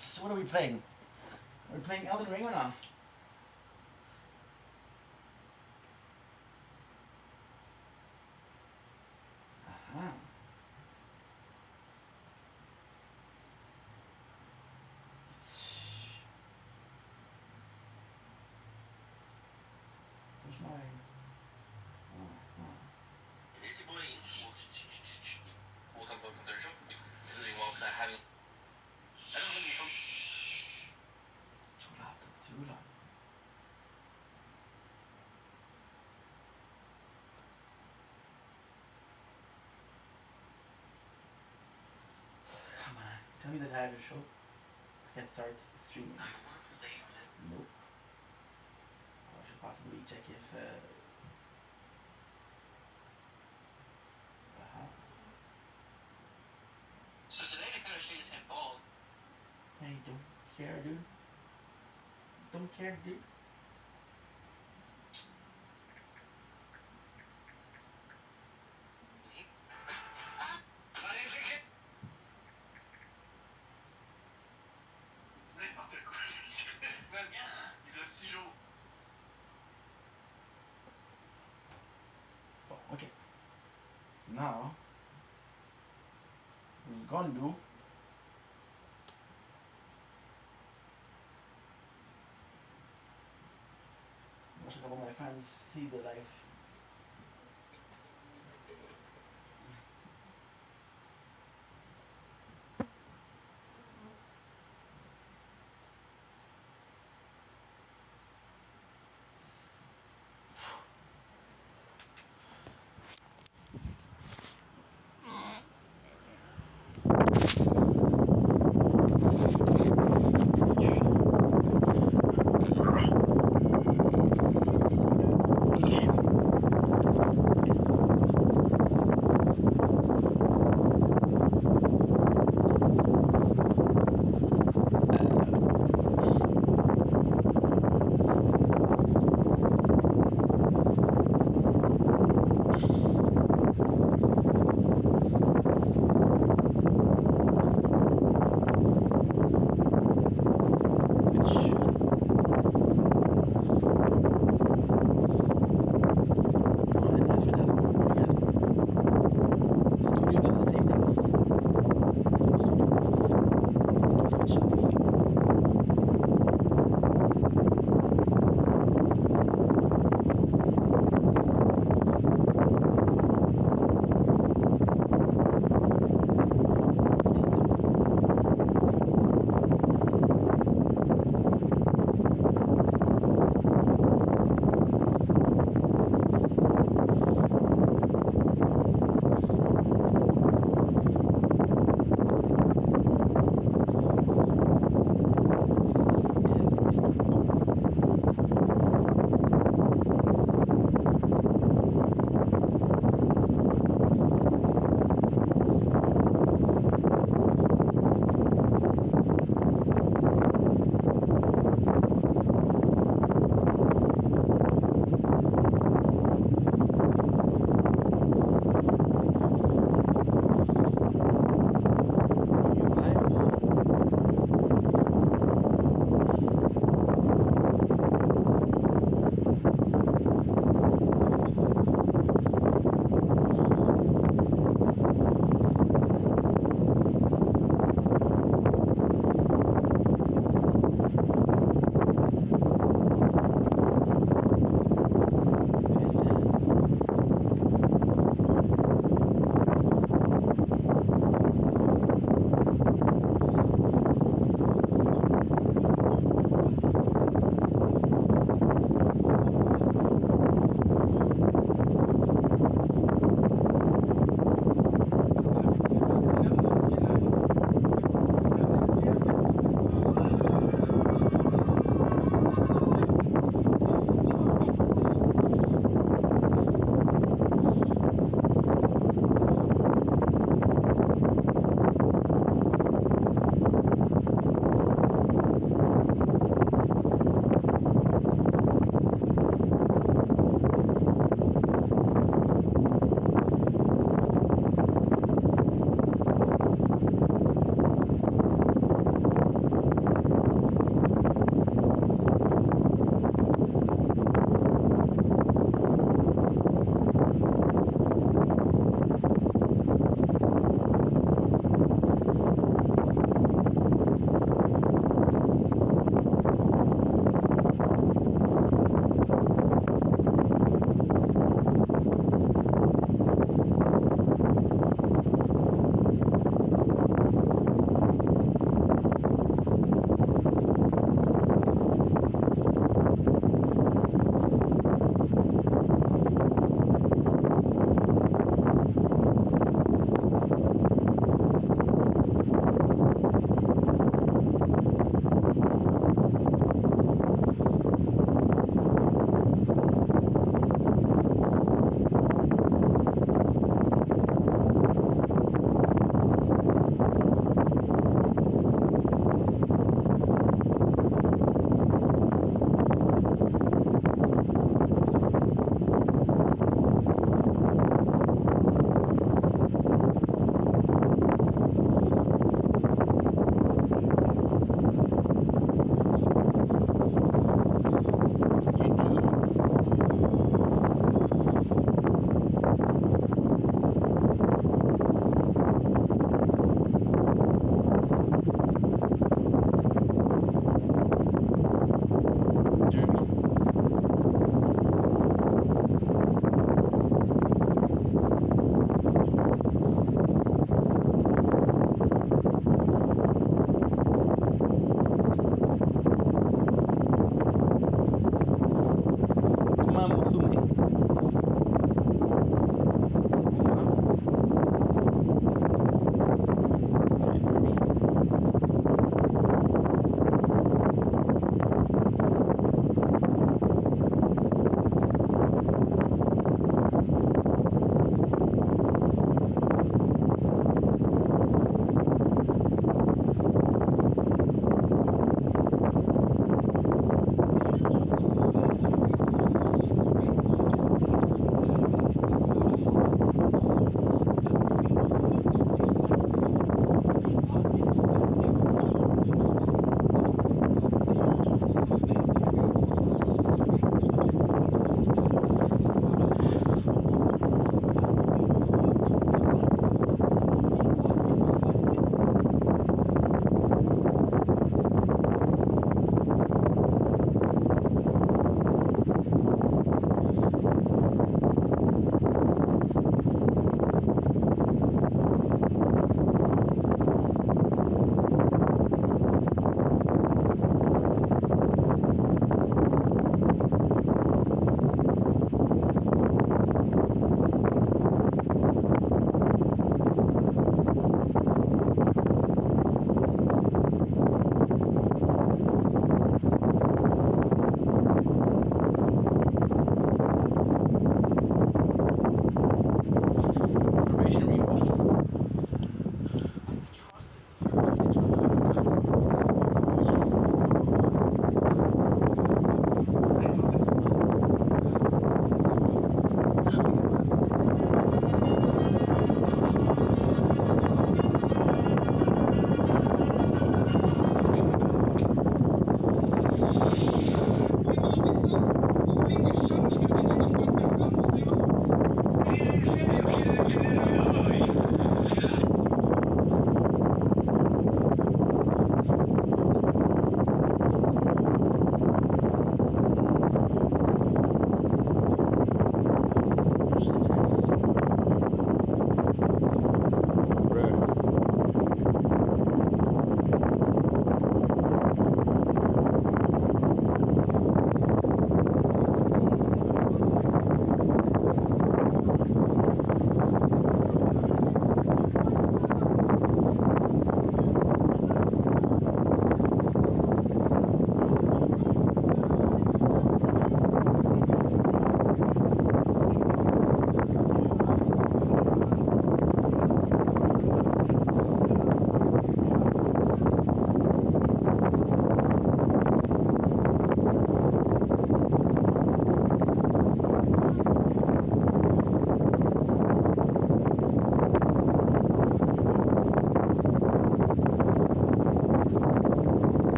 So what are we playing? Are we playing Elden Ring or not? Uh-huh. Where's my... It's your boy. Welcome for conversion. Doing well because I haven't. I don't know you from. Too loud, too loud. Come on, tell me the title of the show. I can start streaming. Nope. I should possibly check if So today Dakota shaved his head bald. Hey, don't care, dude. Don't care, dude. Oh, okay. Now, we're gonna do watch a couple of my friends see the life. Okay.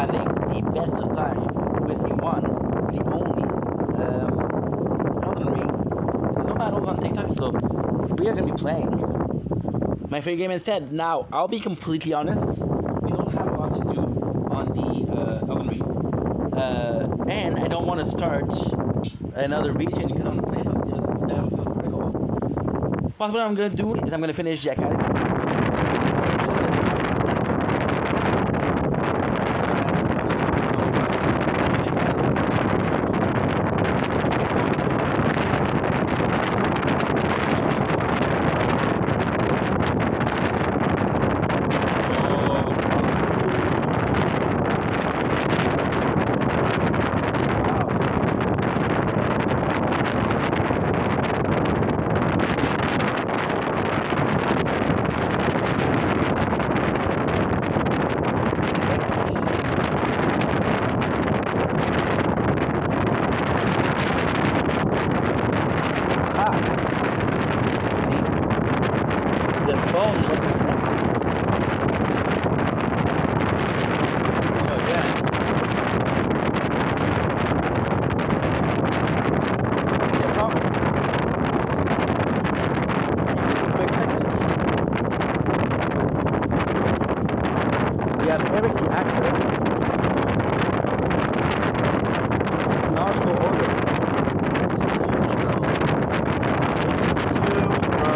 having the best of time with the one, the only, Elden Ring. There's no battles on TikTok, so we are gonna be playing my favorite game instead. Now, I'll be completely honest. We don't have a lot to do on the Elden Ring, and I don't want to start another region because I'm gonna play something that feels pretty cool. But what I'm gonna do is I'm gonna finish the academy. The phone wasn't connected. So yeah. Need a problem. Give me a quick second. We have everything active. Chronological order. This is huge, bro. This is huge, bro.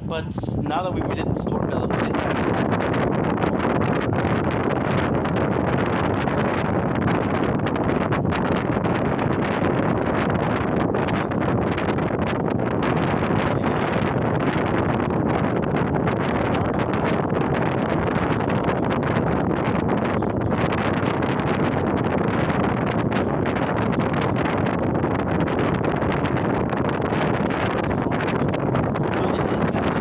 But now that we did the store build, we didn't have So this is kind of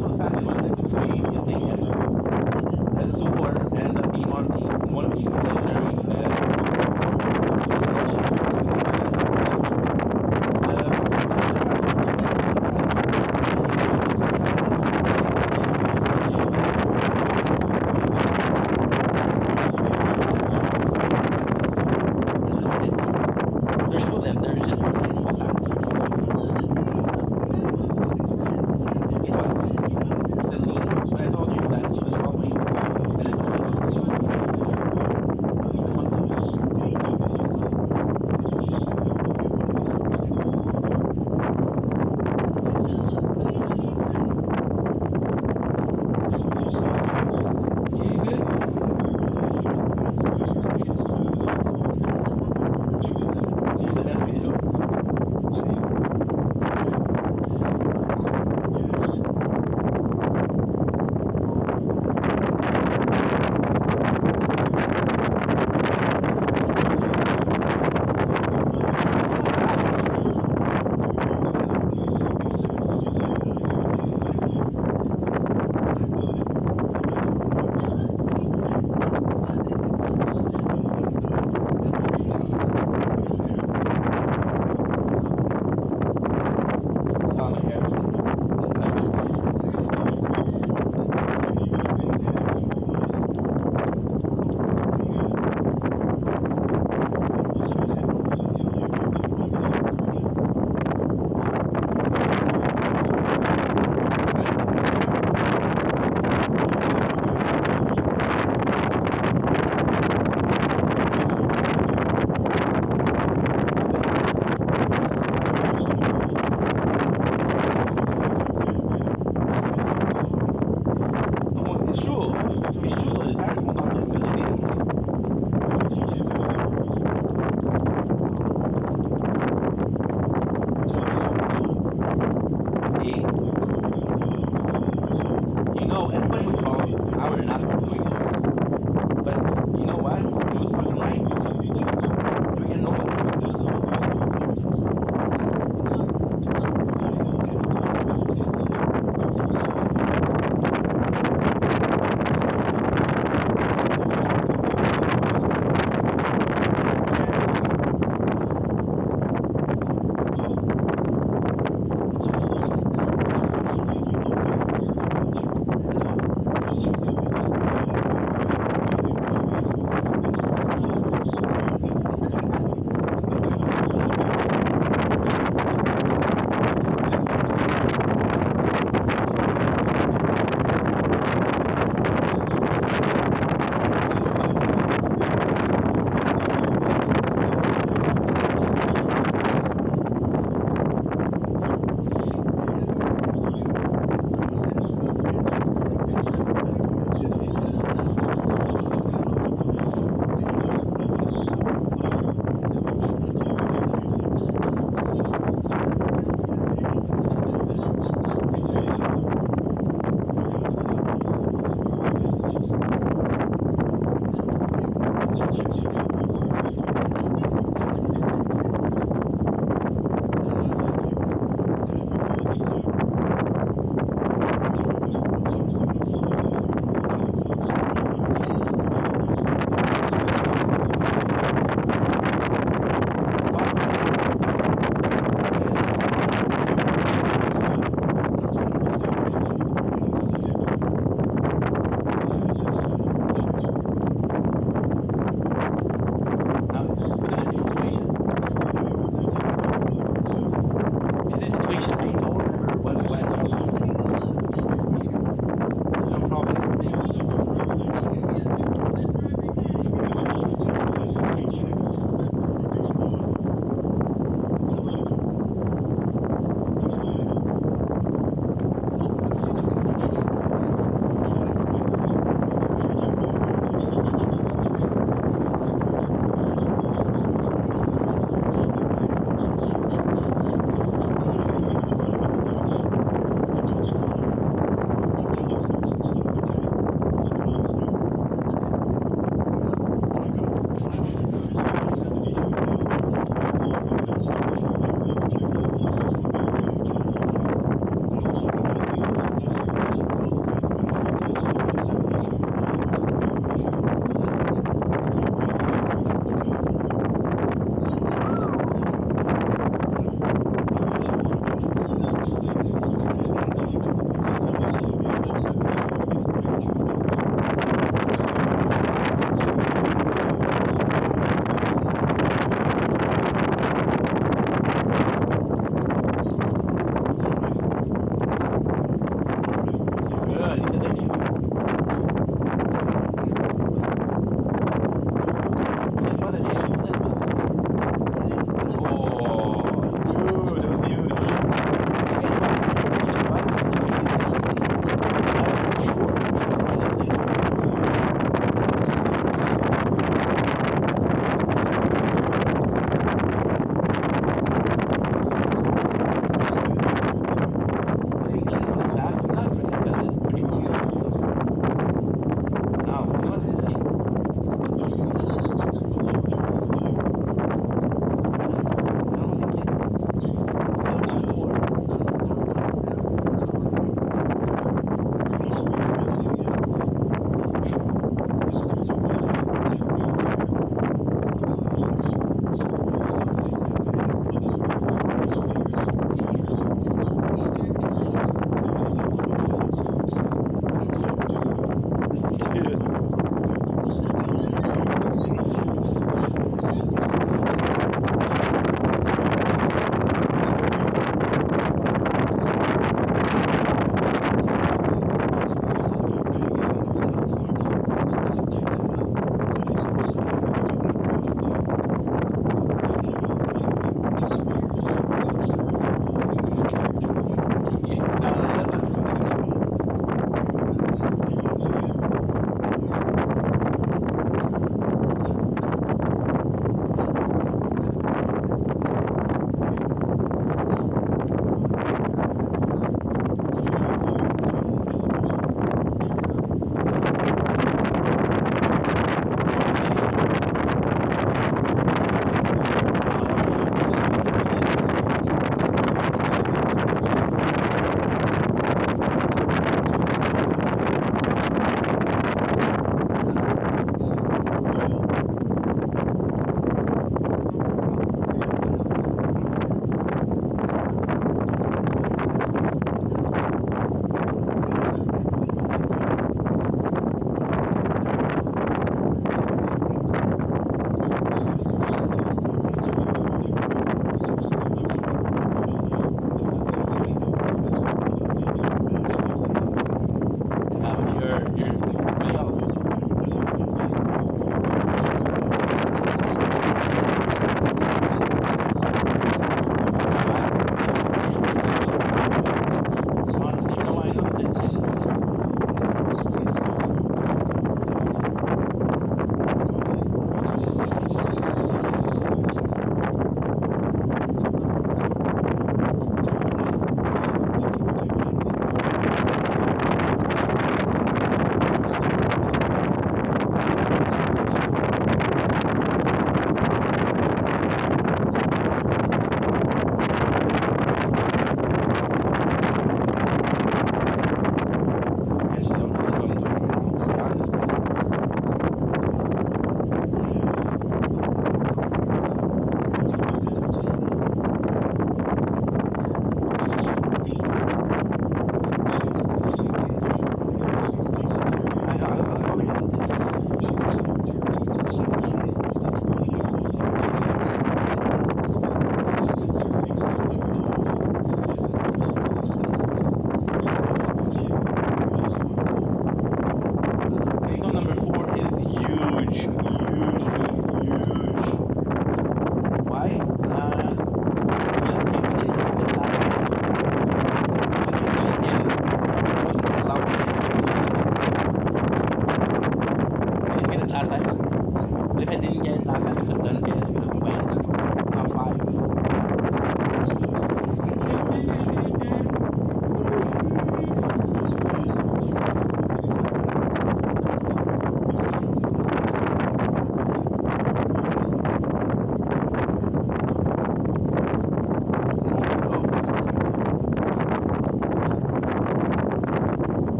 so sad is one of the craziest thing ever. And this war ends up being one of the legendary there's two of them. There's just one in what's that? Guess what? Celine. When I told you that she was following and it's the footsteps that she was trying to do. That's one of them. Okay, you good? This is the best way to do it. It's on my hair. It's true. It's true. His parents won't talk to him because they didn't. See? You know, everybody would call Howard and ask him for doing this. But you know what? He was fucking right. You're getting nobody.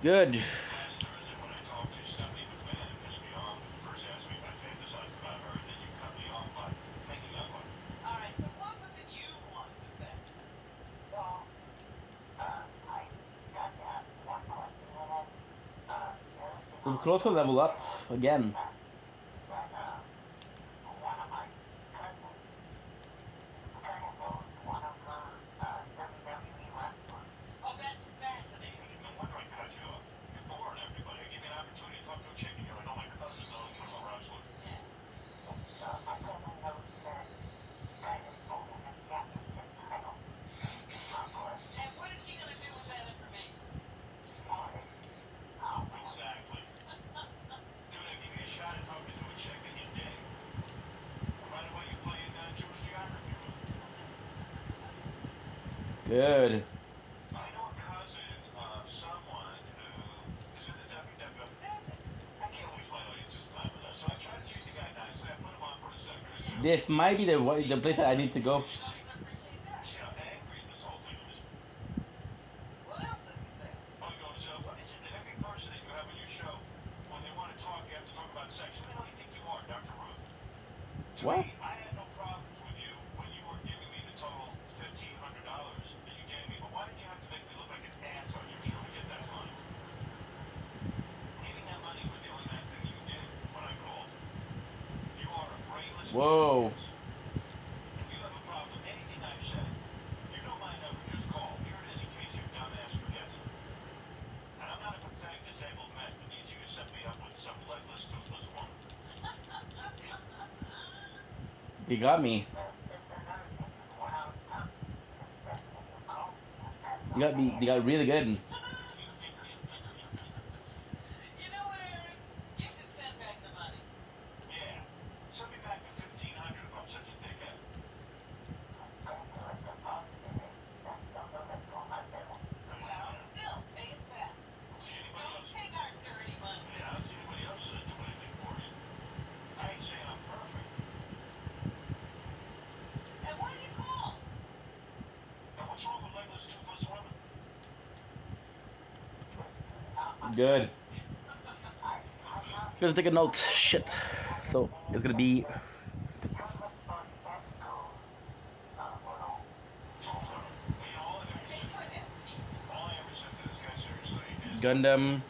Good. We could also level up again. Good. This might be the place that I need to go. What? Whoa. He got me. They got really good. Good. Gonna take a note. Shit. So it's gonna be Gundam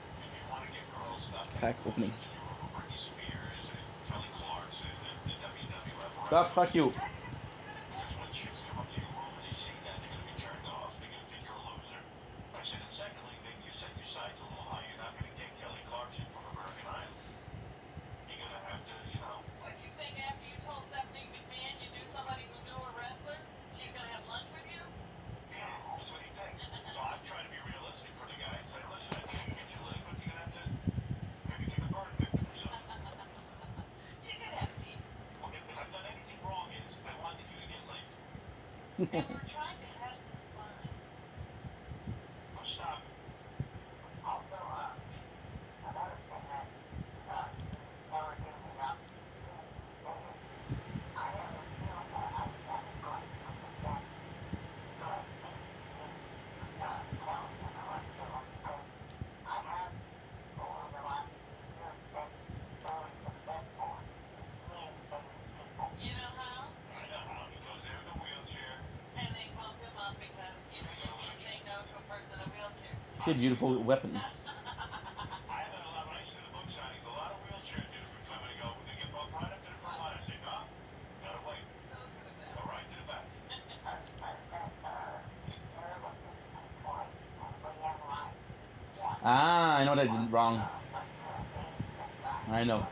pack opening. Stop, fuck you. Shit, beautiful weapon. Ah, I know what I did wrong. I know.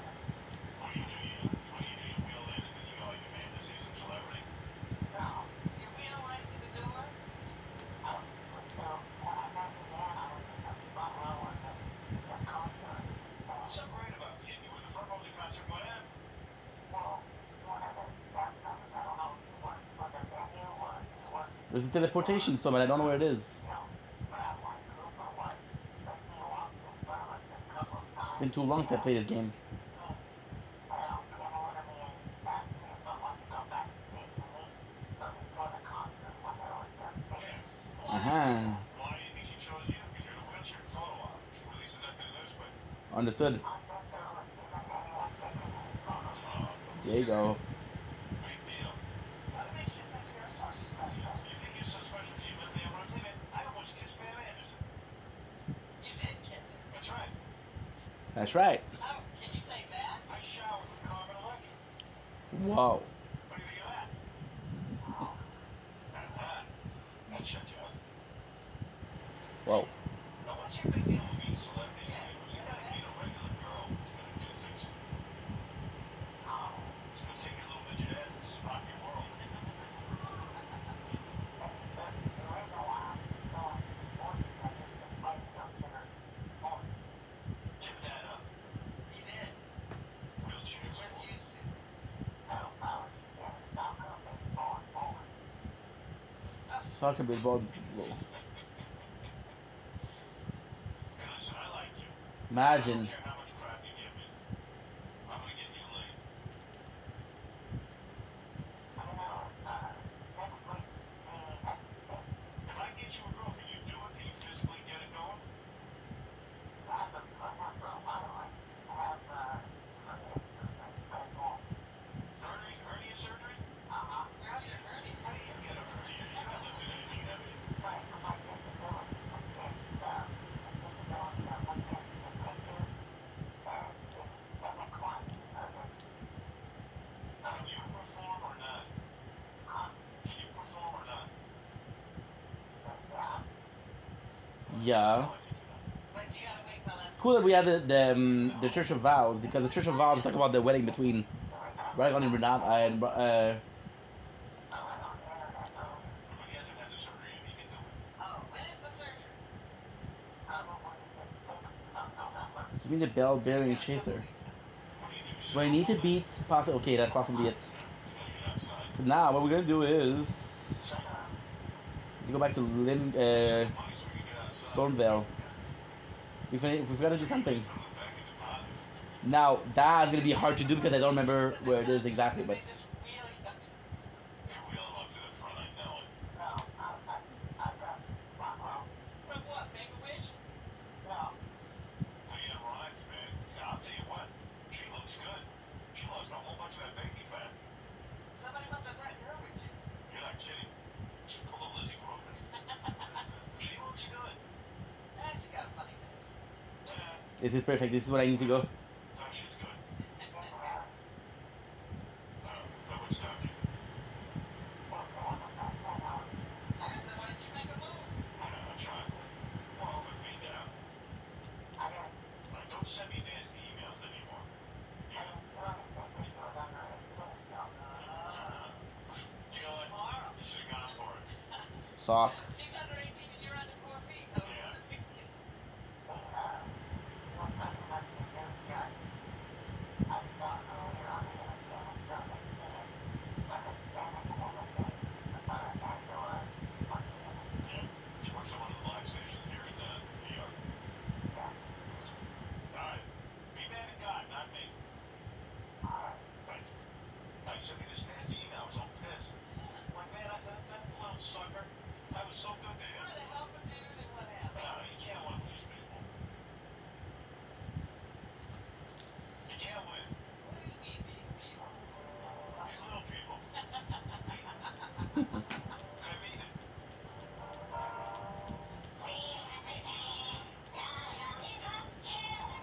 There's a teleportation summon, I don't know where it is. It's been too long since I played this game. Aha. Understood. There you go. That's right. Whoa. Whoa. Fucking baseball. Imagine. Yeah. It's cool that we have the Church of Vows, because the Church of Vows talk about the wedding between Rhaegon and Renata and give me the bell bearing chaser. Do I need to beat okay, that's possibly it. So now what we're gonna do is you go back to Stormvale. We gotta do something. Now that's gonna be hard to do because I don't remember where it is exactly, but this is perfect. This is what I need to go. Sock.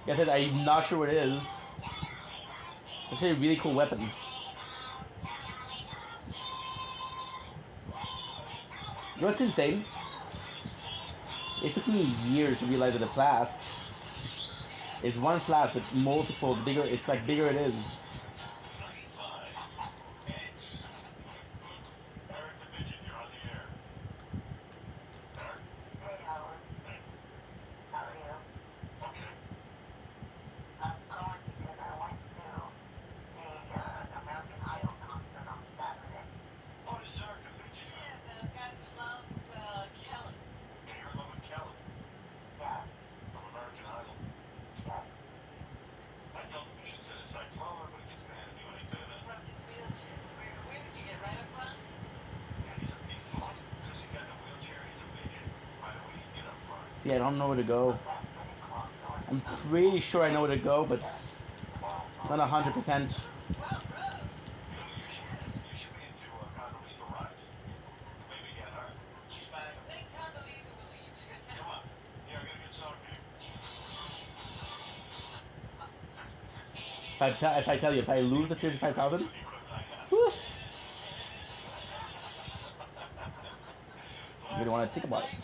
Like I said, I'm not sure what it is. It's actually a really cool weapon. You know what's insane? It took me years to realize that the flask is one flask with multiple bigger. It's like bigger it is. See, I don't know where to go. I I'm pretty sure I know where to go, but it's not 100%. If I tell you, if I lose the 35,000, whew, you're gonna want to think about it.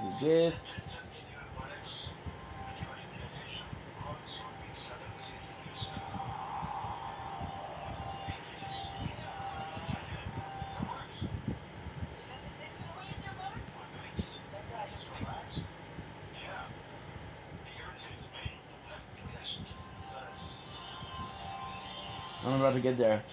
Let's do this. I'm about to get there.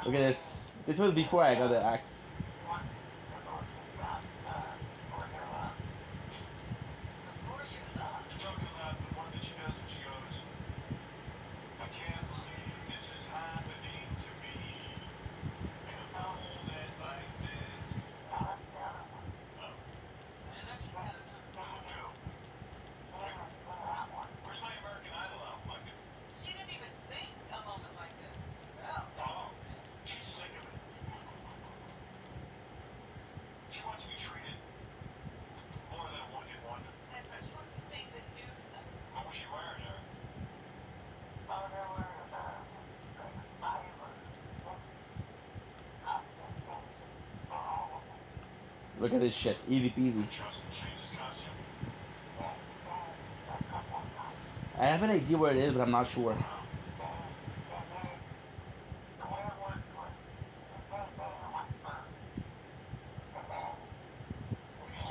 Look at this. This was before I got the axe. Look at this shit. Easy peasy. I have an idea where it is, but I'm not sure.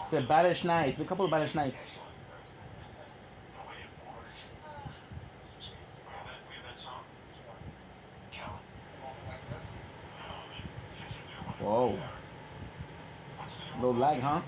It's a Banish Knights. A couple of Banish Knights. Whoa. Little lag, huh?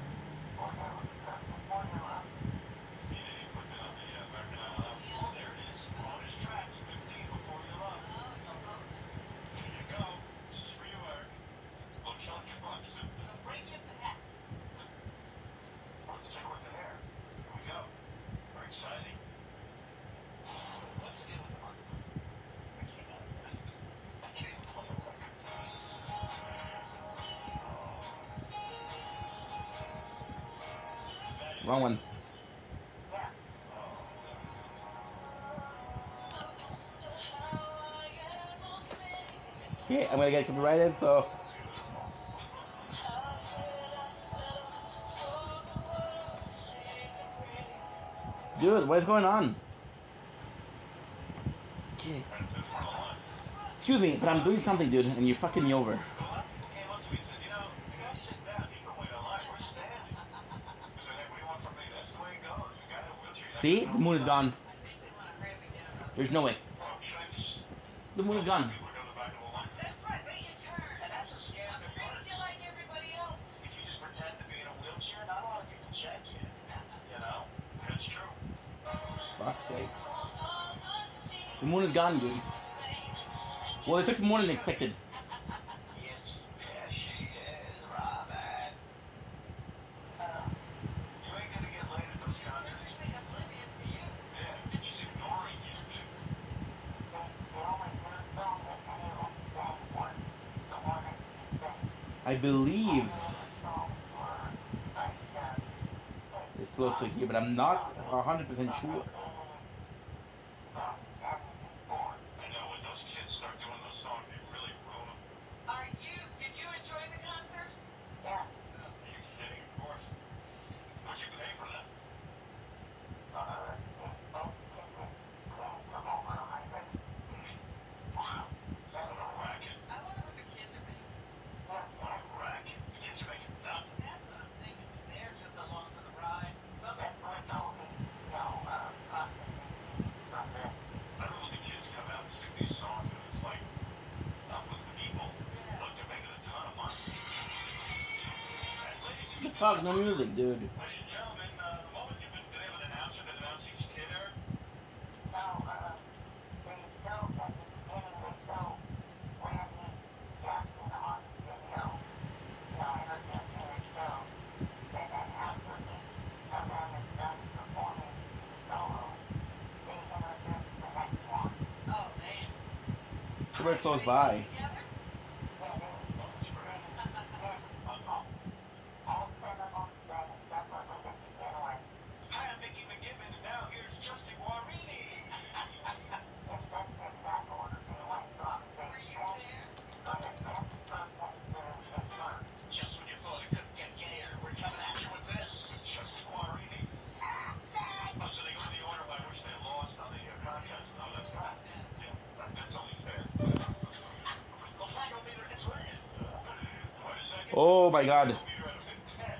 Wrong one. Okay, I'm gonna get copyrighted, so. Dude, what is going on? Okay. Excuse me, but I'm doing something, dude, and you're fucking me over. See? The moon is gone. There's no way. The moon is gone. That's right, wait your turn. That's a scam. Treat you like everybody else. If you just pretend to be in a wheelchair, not a lot of people check you. You know? That's true. Fuck's sakes. The moon is gone, dude. Well, it took more than expected. Yes, she is, Robin. You ain't gonna get laid at those concerts. She's oblivious to you. Yeah, she's ignoring you. I believe it's close to here, but I'm not 100% sure. I know when those kids start doing those songs, they really ruin them. Did you enjoy the concert? Are you kidding? Of course. What'd you pay for that? Wow. That's a racket. I wonder what the kids are making. What a racket. The kids are making nothing. That's what I'm thinking. They're just along for the ride. I don't know the kids come out and sing these songs and it's like not with people. Look, they're making a ton of money. And The fuck, no music, dude. ladies and gentlemen, the moment you've been able to announce it and announce each kid there. Oh, man. We're close by. Together? Hi, I'm Mickey McGibbon, and now here's Justin Guarini. Were you there? Just when you thought it couldn't get gayer, we're coming at you with this. Justin Guarini. Oh, so they go in the order by which they lost on the contest. No, that's not. Yeah, that's only fair. Well, Flago meter, it's red. Wait a second. Oh my god. Meter at a big 10.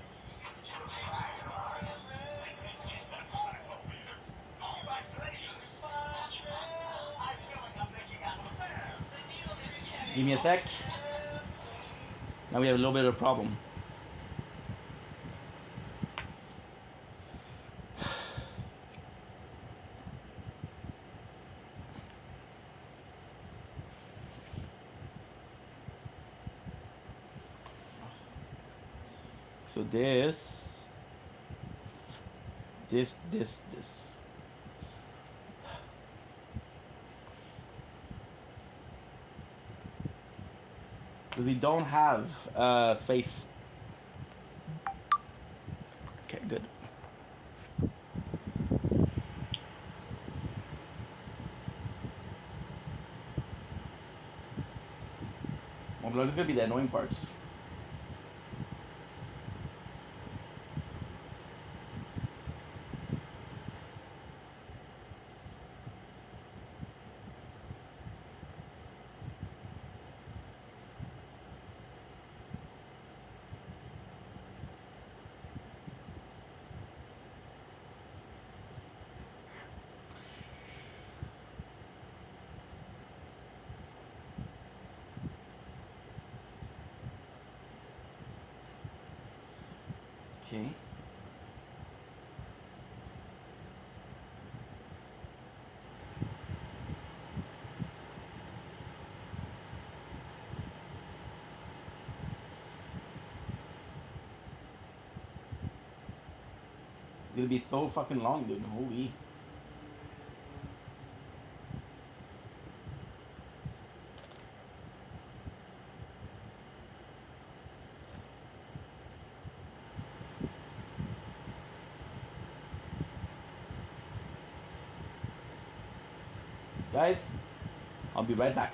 Give me a sec. Now we have a little bit of a problem. So this. Because we don't have space. Okay, good. Well, those are gonna be the annoying parts. Okay. It's gonna be so fucking long, dude. Holy. Guys, I'll be right back.